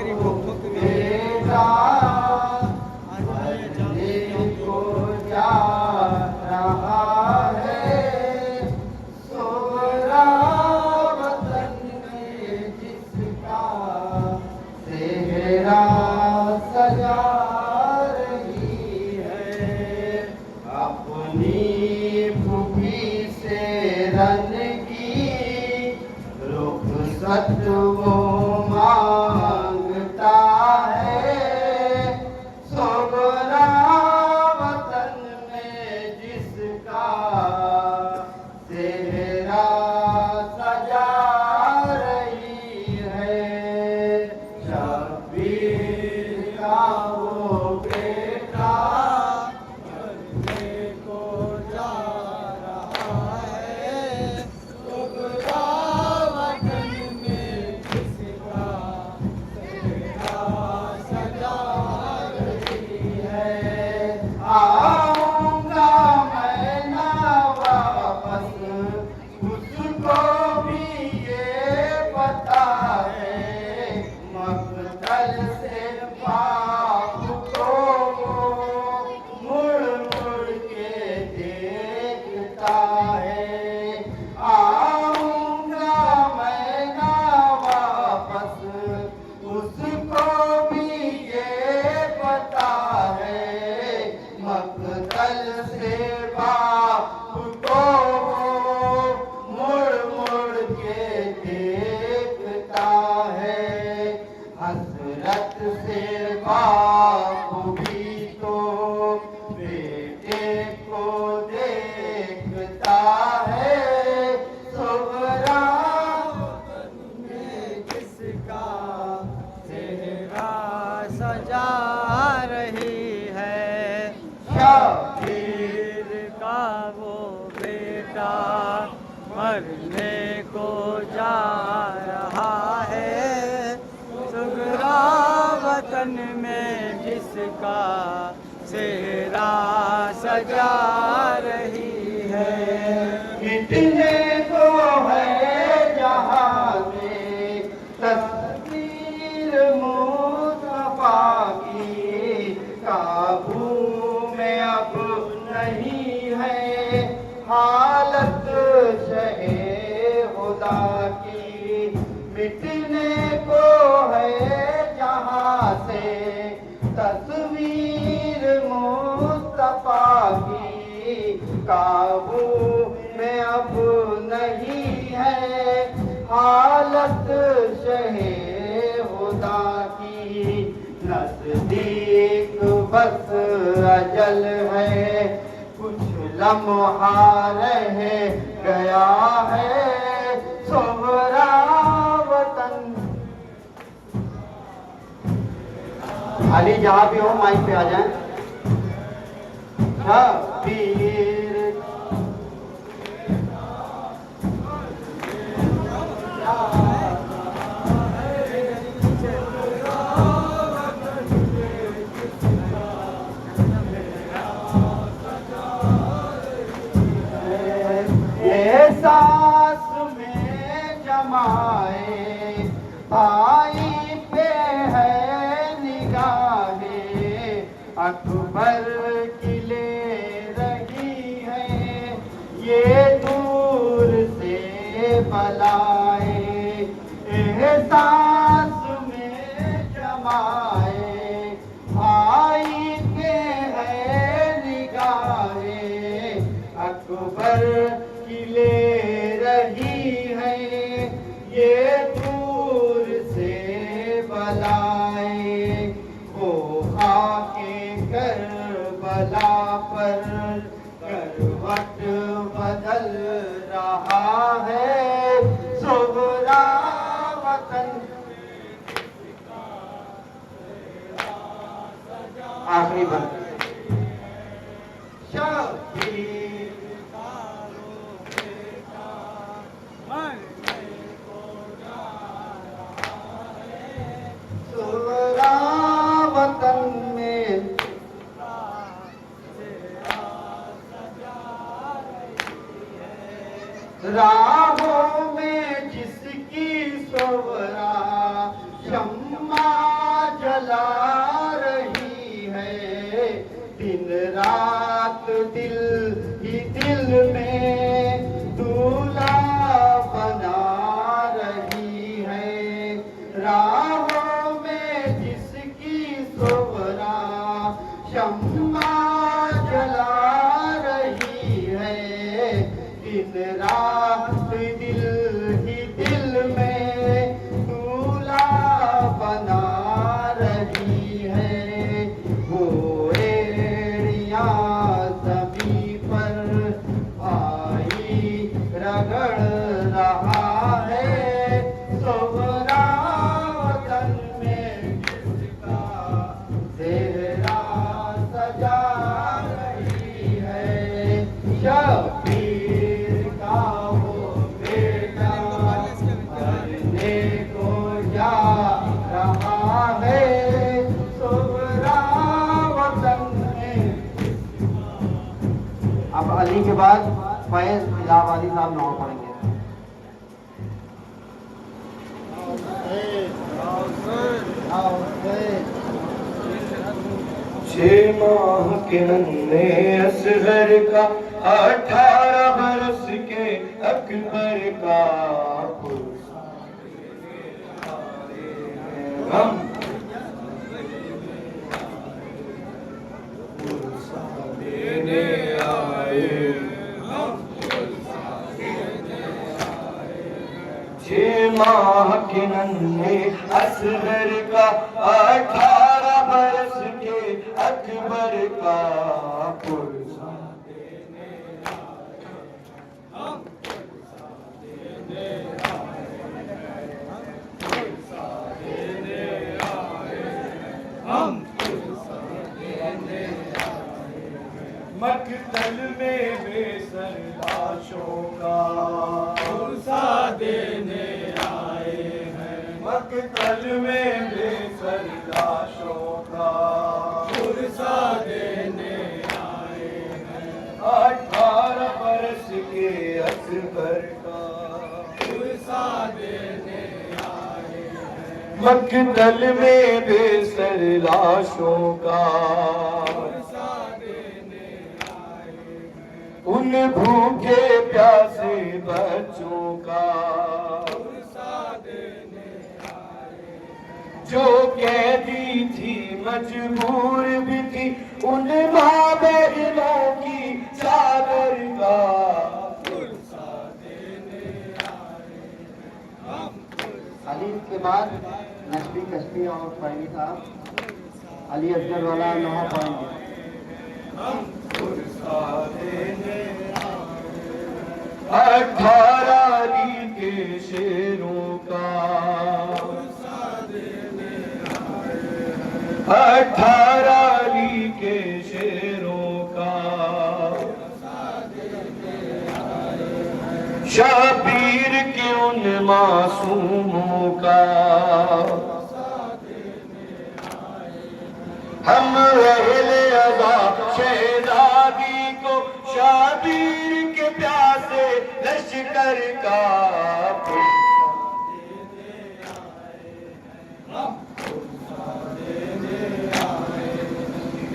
वो बेटा मरने को जा रहा है, सोहरा वतन में जिसका तेरा सजा रही है, अपनी भूखी से रन की रुखसत वो मांगता है, सोहरा वतन में जिसका तेरा सजा रही है, शबीर का वो बेटा मरने को जा रहा है, सोहरा वतन में जिसका मरने को जा रहा है। सुगरा वतन में जिसका सेहरा सजा रही है। मिटने को है जहाँ से तस्वीर मुस्तफा की, काबू में अब नहीं है हालत शहे खुदा की। मिटने को है जहाँ से तस्वीर मुस्तफा की, काबू में अब नहीं है हालत शहे खुदा की। नजदीक बस अजल है, कुछ लम्हा रह गया है सोहरा वतन। अली जहाँ भी हो माइक पे आ जाए। शबीर सांस में जमाए भाई पे है निगाहें, अकबर की ले रही है ये दूर से बलाए। सांस में जमाए भाई पे है निगाहें, अकबर ले रही है ये दूर से बलाए। वो खाके करबला पर करवट बदल रहा है सोहरा वतन। आखिरी बंद। शबीर सोहरा वतन में राहों में जिसकी सोहरा शम्मा जला रही है, दिन रात दिल ही दिल में दूल्हा बना रही है। राहों में जिसकी सोहरा शम्मा जला रही है, दिन रात दिल ही दिल में दूल्हा बना रही है। वो एड़ियाँ ज़मीं पर भाई रगड़ रहा है सोहरा वतन में जिसका सेहरा सजा रही है। शबीर का वो बेटा मरने को जा रहा है सोहरा वतन में। अब अली के बाद फैज इलाहाबादी साहब नौ पढ़ेंगे। 6 माह के नन्हे असगर का 18 बरस के अकबर का हम देने आए। 6 माह के नन्हे असगर का 18 बरस के अकबर का पुरसा मकतल में बेसर लाशों का मकतल में बेसर लाशों का पुरसा देने आए हैं। 18 बरस के असगर का पुरसा देने आए हैं। मकतल में बेसर लाशों का पुरसा देने आए हैं। उन भूखे प्यासे बच्चों का जो कैदी थी मजबूर भी थी, उन माँ बहनों की चादर का अली के बाद नशरी कश्ती और फैली साहब अली असगर वाला 9 पॉइंट। 18 अली के शेरों का 18 अली के शेरों का शबीर के उन मासूमों का हम अहले अज़ा शहजादी को शबीर के प्यासे लश्कर का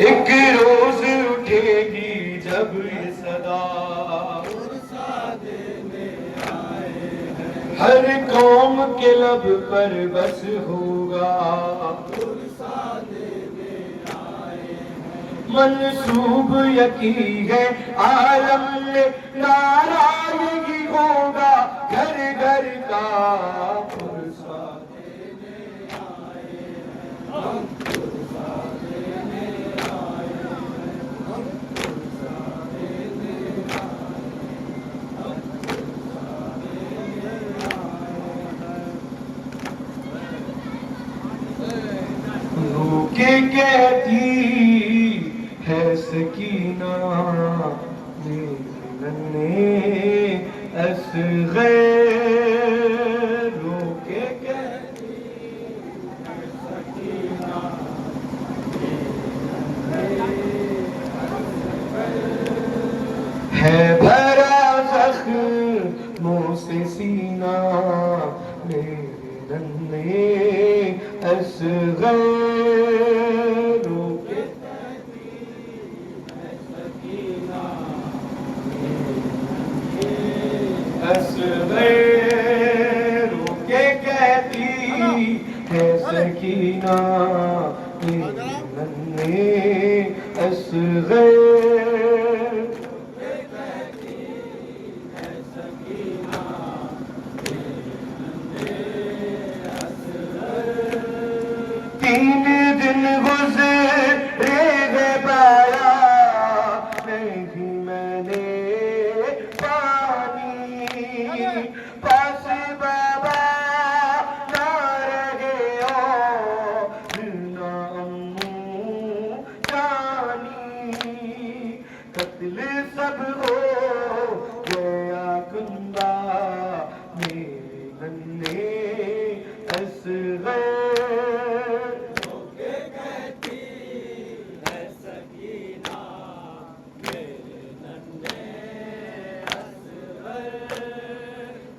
एक रोज उठेगी जब ये सदा हर कौम के लब पर बस होगा मंसूब यकी है आलम में नारायगी होगा घर घर का पुरसा के कहती है सकीना ने असग़र के कहती है सकीना है भरा ज़ख्मों से सीना मेरे नन्हे असग़र के कहती है सकीना नन्हे असग़र तीन दिन गुज़रे गए पाया नहीं मैंने पानी पास बाबा ना रहे और ना अम्मू जानी कत्ल सब हो गया कुंबा मेरे नन्हे असग़र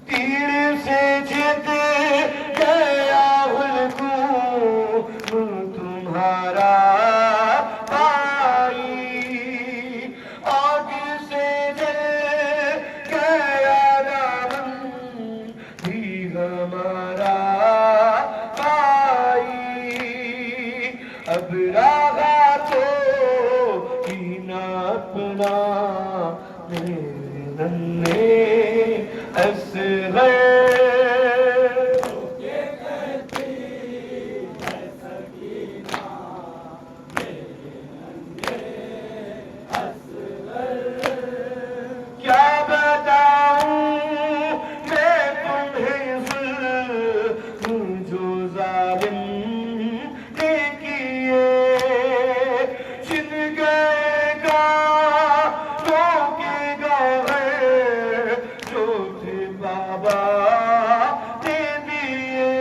तीर से जीत गया हुल्कूम तुम्हारा भाई आग से जल गया दामन भी हमारा भाई अब रागा तो ही ना अपना मेरे नन्हे असग़र क्या बताऊं मैं तुम्हें ज़ुल्म जो ज़ालिम ने किए छिन गए गालों के गौहर जो थे बाबा ने दिए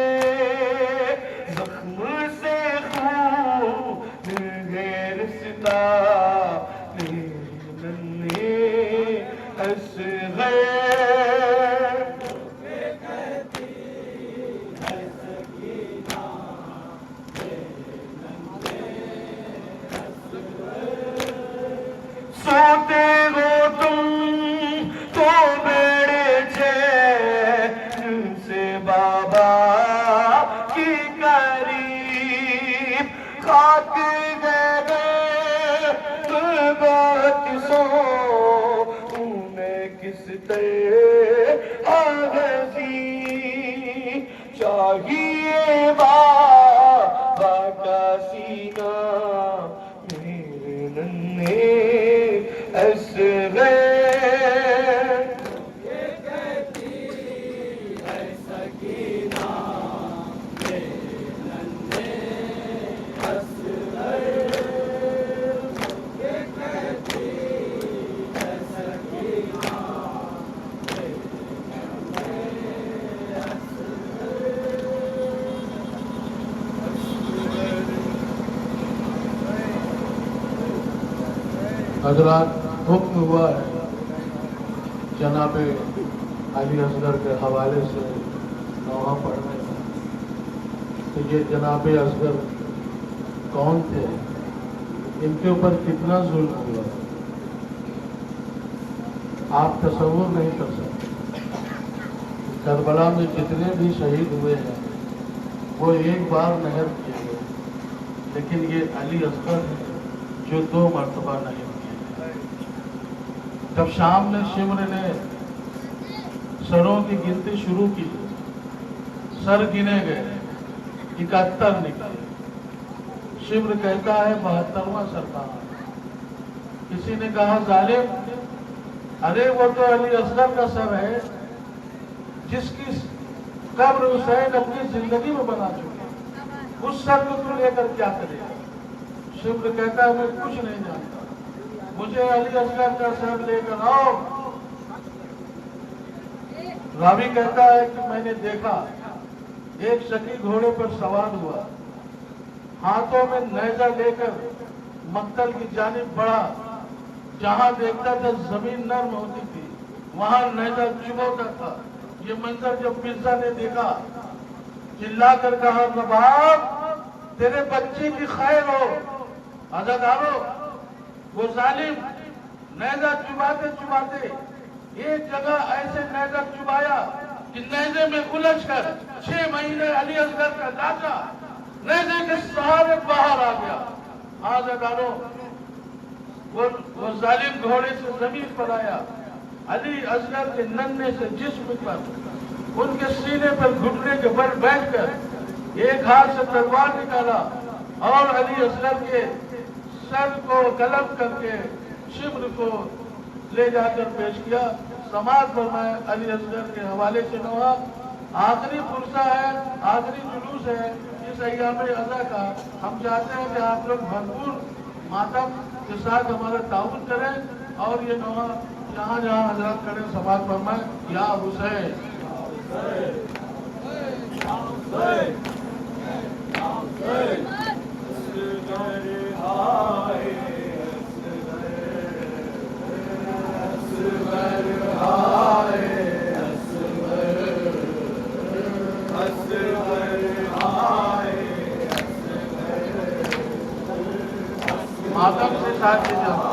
चाहिए बाबा का सीना मेरे नन्हे असग़र। हजरात, हुक्म हुआ है जनाब अली असगर के हवाले से नौहा पढ़ने का। तो ये जनाब असगर कौन थे, इनके ऊपर कितना जुल्म हुआ आप तसव्वुर नहीं कर सकते। करबला में जितने भी शहीद हुए हैं वो एक बार नहर किए गए, लेकिन ये अली असगर जो 2 मरतबा नहीं। जब शाम में शिमर ने सरों की गिनती शुरू की, सर गिने गए, 71 निकले। शिमर कहता है 72वां सर कहाँ। किसी ने कहा जालिम, अरे वो तो अली असगर का सर है जिसकी कब्र हुसैन अपनी जिंदगी में बना चुके, उस सर को तू लेकर क्या करेगा। शिमर कहता है मैं कुछ नहीं जानता, मुझे अली असगर का सर लेकर आओ। रावी कहता है कि मैंने देखा एक शकी घोड़े पर सवार हुआ, हाथों में नेजा लेकर मक्तल की जानिब बढ़ा। जहां देखता था जमीन नर्म होती थी, वहां नेजा चुभोता था। ये मंजर जब मिर्जा ने देखा, चिल्लाकर कहा नवाब तेरे बच्चे की खैर हो। अज़ादारो, वो जालिम नेजा चुबाते चुबाते एक जगह ऐसे नेजा चुबाया कि नेजे में उलझ कर 6 महीने अली असगर का लाशा नेजे के सहारे बाहर आ गया। आज़ादारो, वो जालिम घोड़े से जमीन पर आया, अली असगर के नन्हे से जिस्म पर उनके सीने पर घुटने के बल बैठकर एक हाथ से तलवार निकाला और अली असगर के सर को कलम करके शिमर को ले जाकर पेश किया। समाज फरमाए अली असगर के हवाले से नौहा। आखिरी पुरसा है, आखिरी जुलूस है इस अय्याम अज़ा का। हम चाहते हैं कि आप लोग भरपूर मातम के साथ हमारा ताउन करें और ये नौहा जहाँ जहाँ हजरत करें समाज फरमाए या हुसैन। मातम से साथ ले जाओ।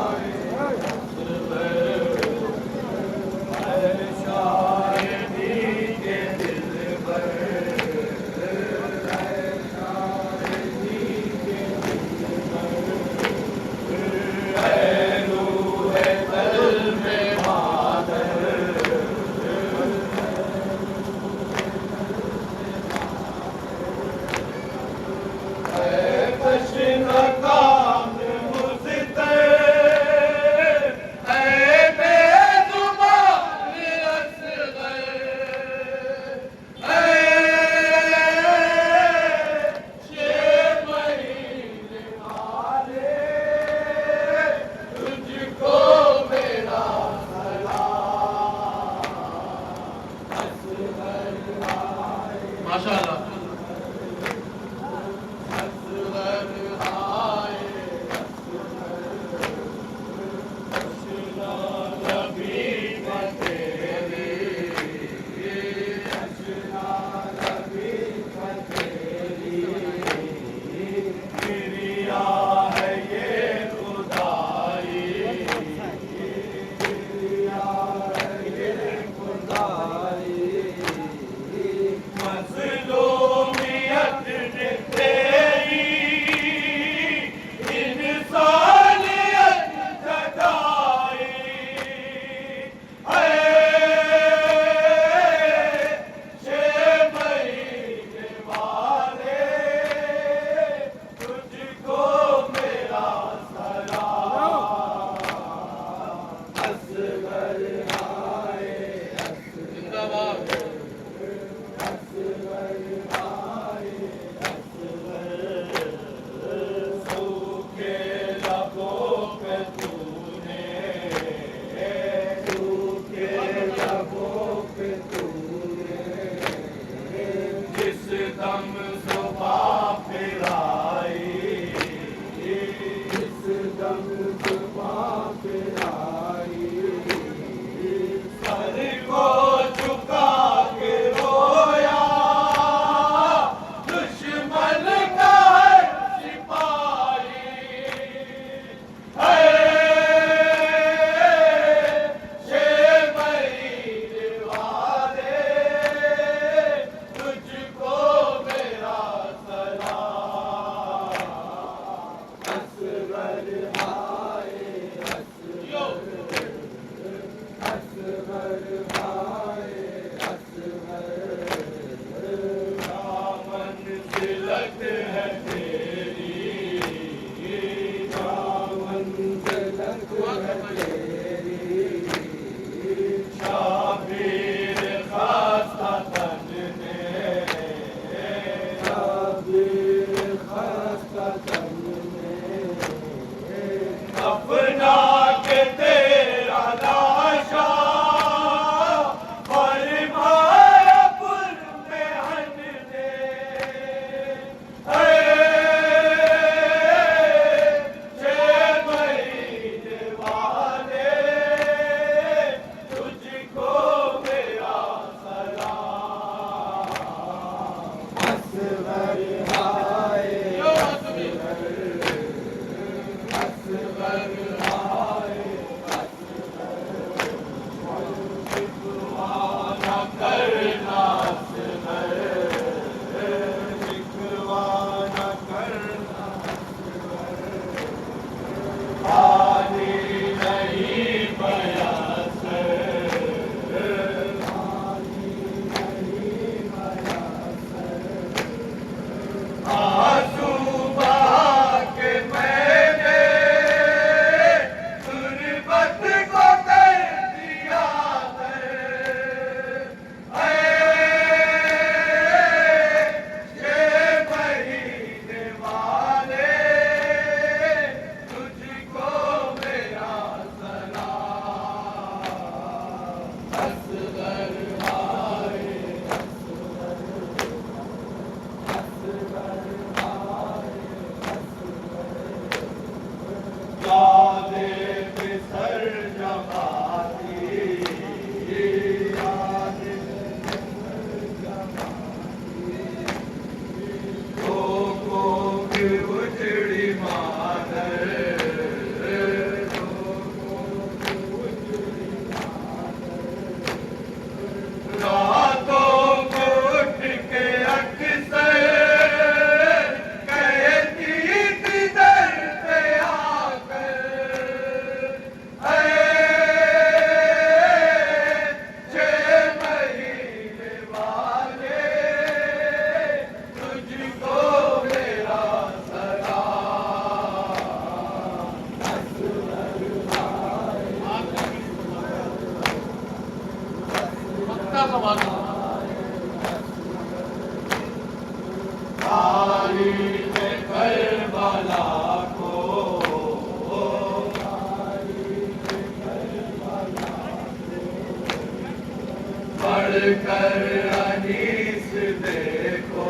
कर अनीस देखो,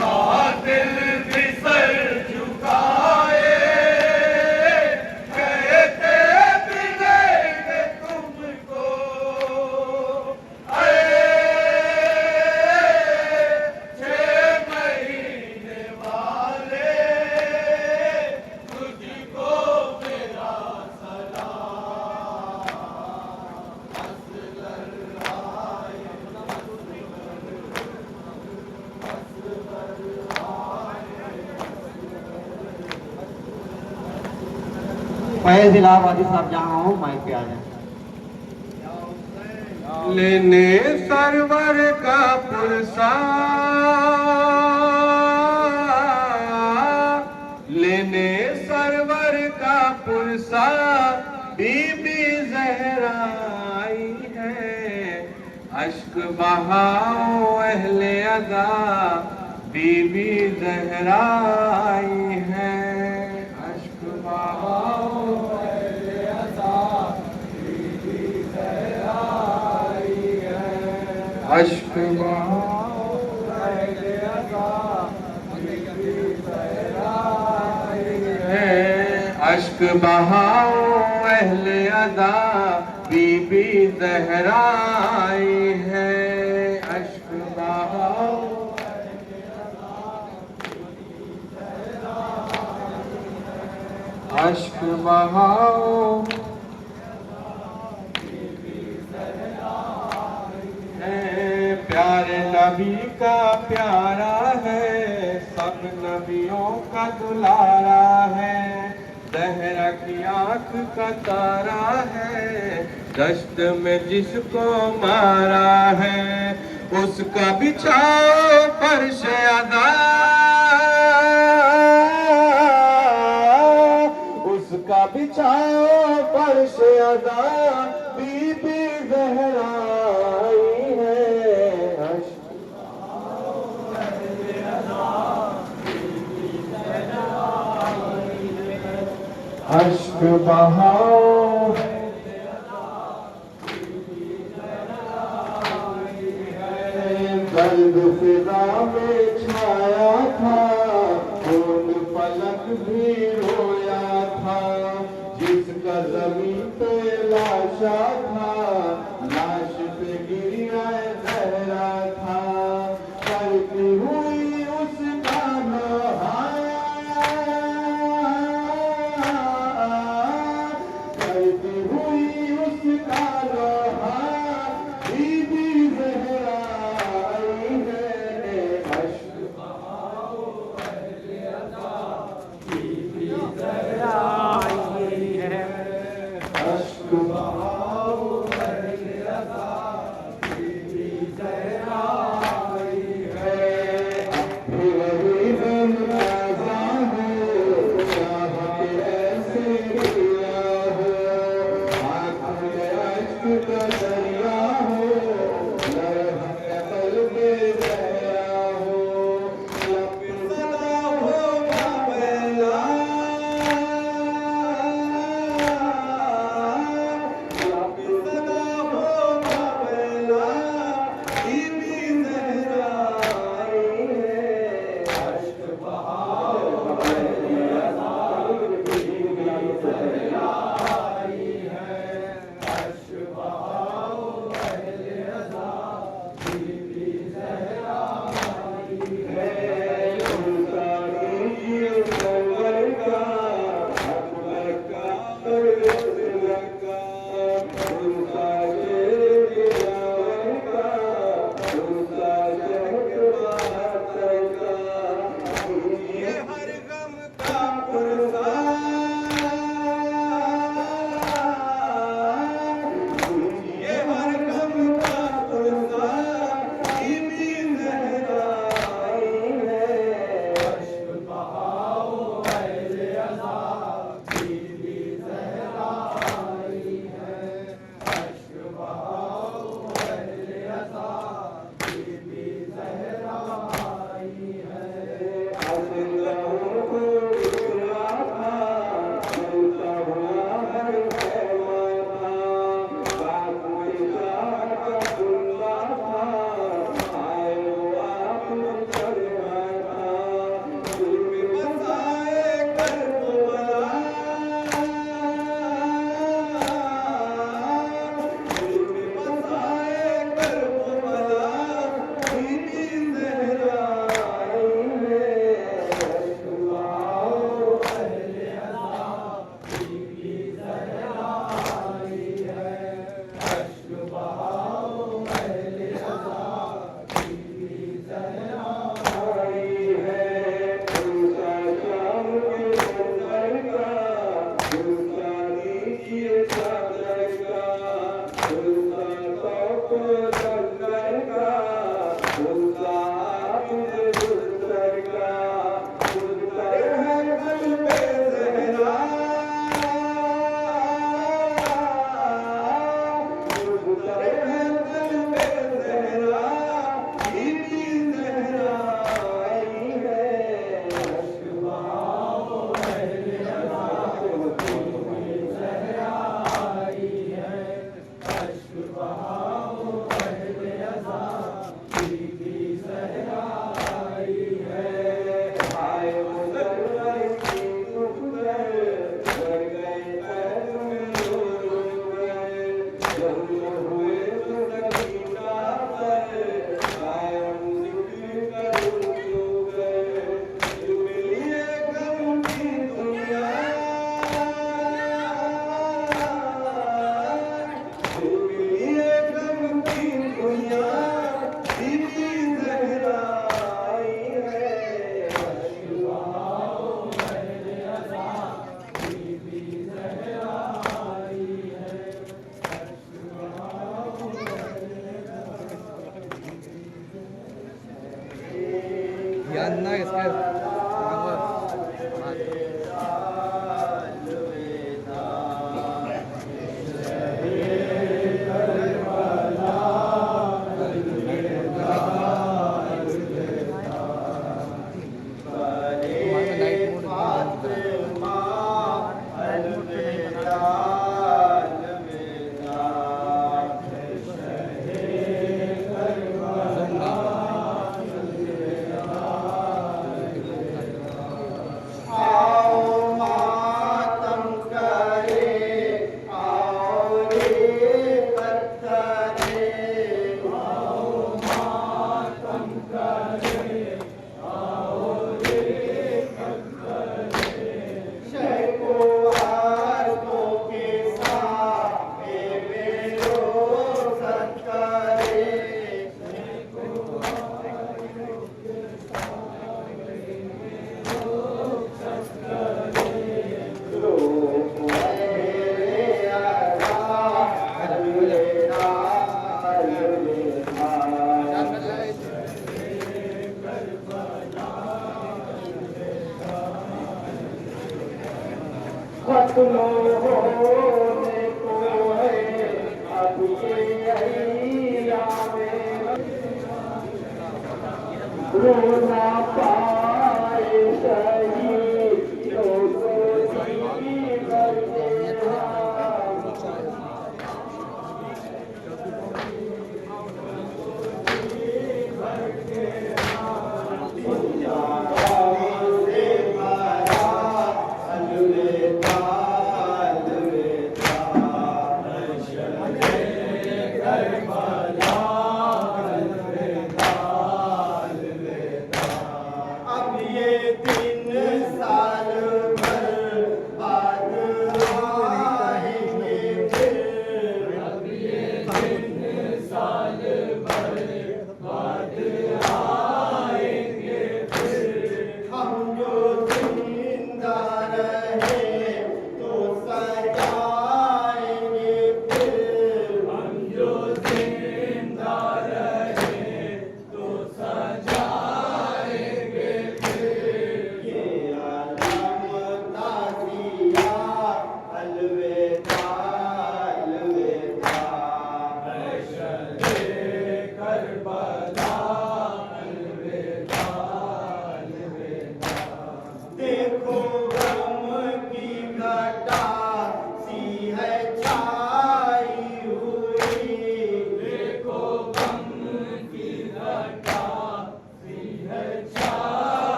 कातिल भी सर झुकाए, कहते मिलेंगे तुमको, अरे 6 महीने वाले तुझको मेरा सलाम। फैज इलाहाबादी साहब जहाँ हो माइक पे आ जाए। लेने सरवर का पुरसा, लेने सरवर का पुरसा बीबी ज़हरा आई है, अश्क बहाओ अहले अदा बीबी ज़हरा आई है, अश्क बहाओ अहले अदा बीबी ज़हरा आई है, अश्क बहाओ अहले अदा बीबी ज़हरा आई है, अश्क बहाओ अहले अदा बीबी ज़हरा आई है, अश्क बहाओ अश्क बहाओ है, प्यारे नबी का प्यारा है, सब नबियों का दुलारा है, ज़हरा की आँख का तारा है, दश्त में जिसको मारा है, उसका बिछाओ फर्श अदा, उसका बिछाओ फर्श अदा बीबी ज़हरा आई है, अश्क अश्क बहाओ दर्द फिजा में छाया था, खून पलक भी रोया था, जिसका जमीन पे लाशा था, लाश पे गिरा ज़हरा था, करती हुई उसका नहाया, करती हुई उसका नहा बीबी ज़हरा आई है, अश्क अश्क बहाओ अहले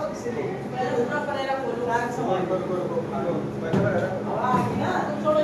पहले पूरा परेरा खोलो। छोड़ो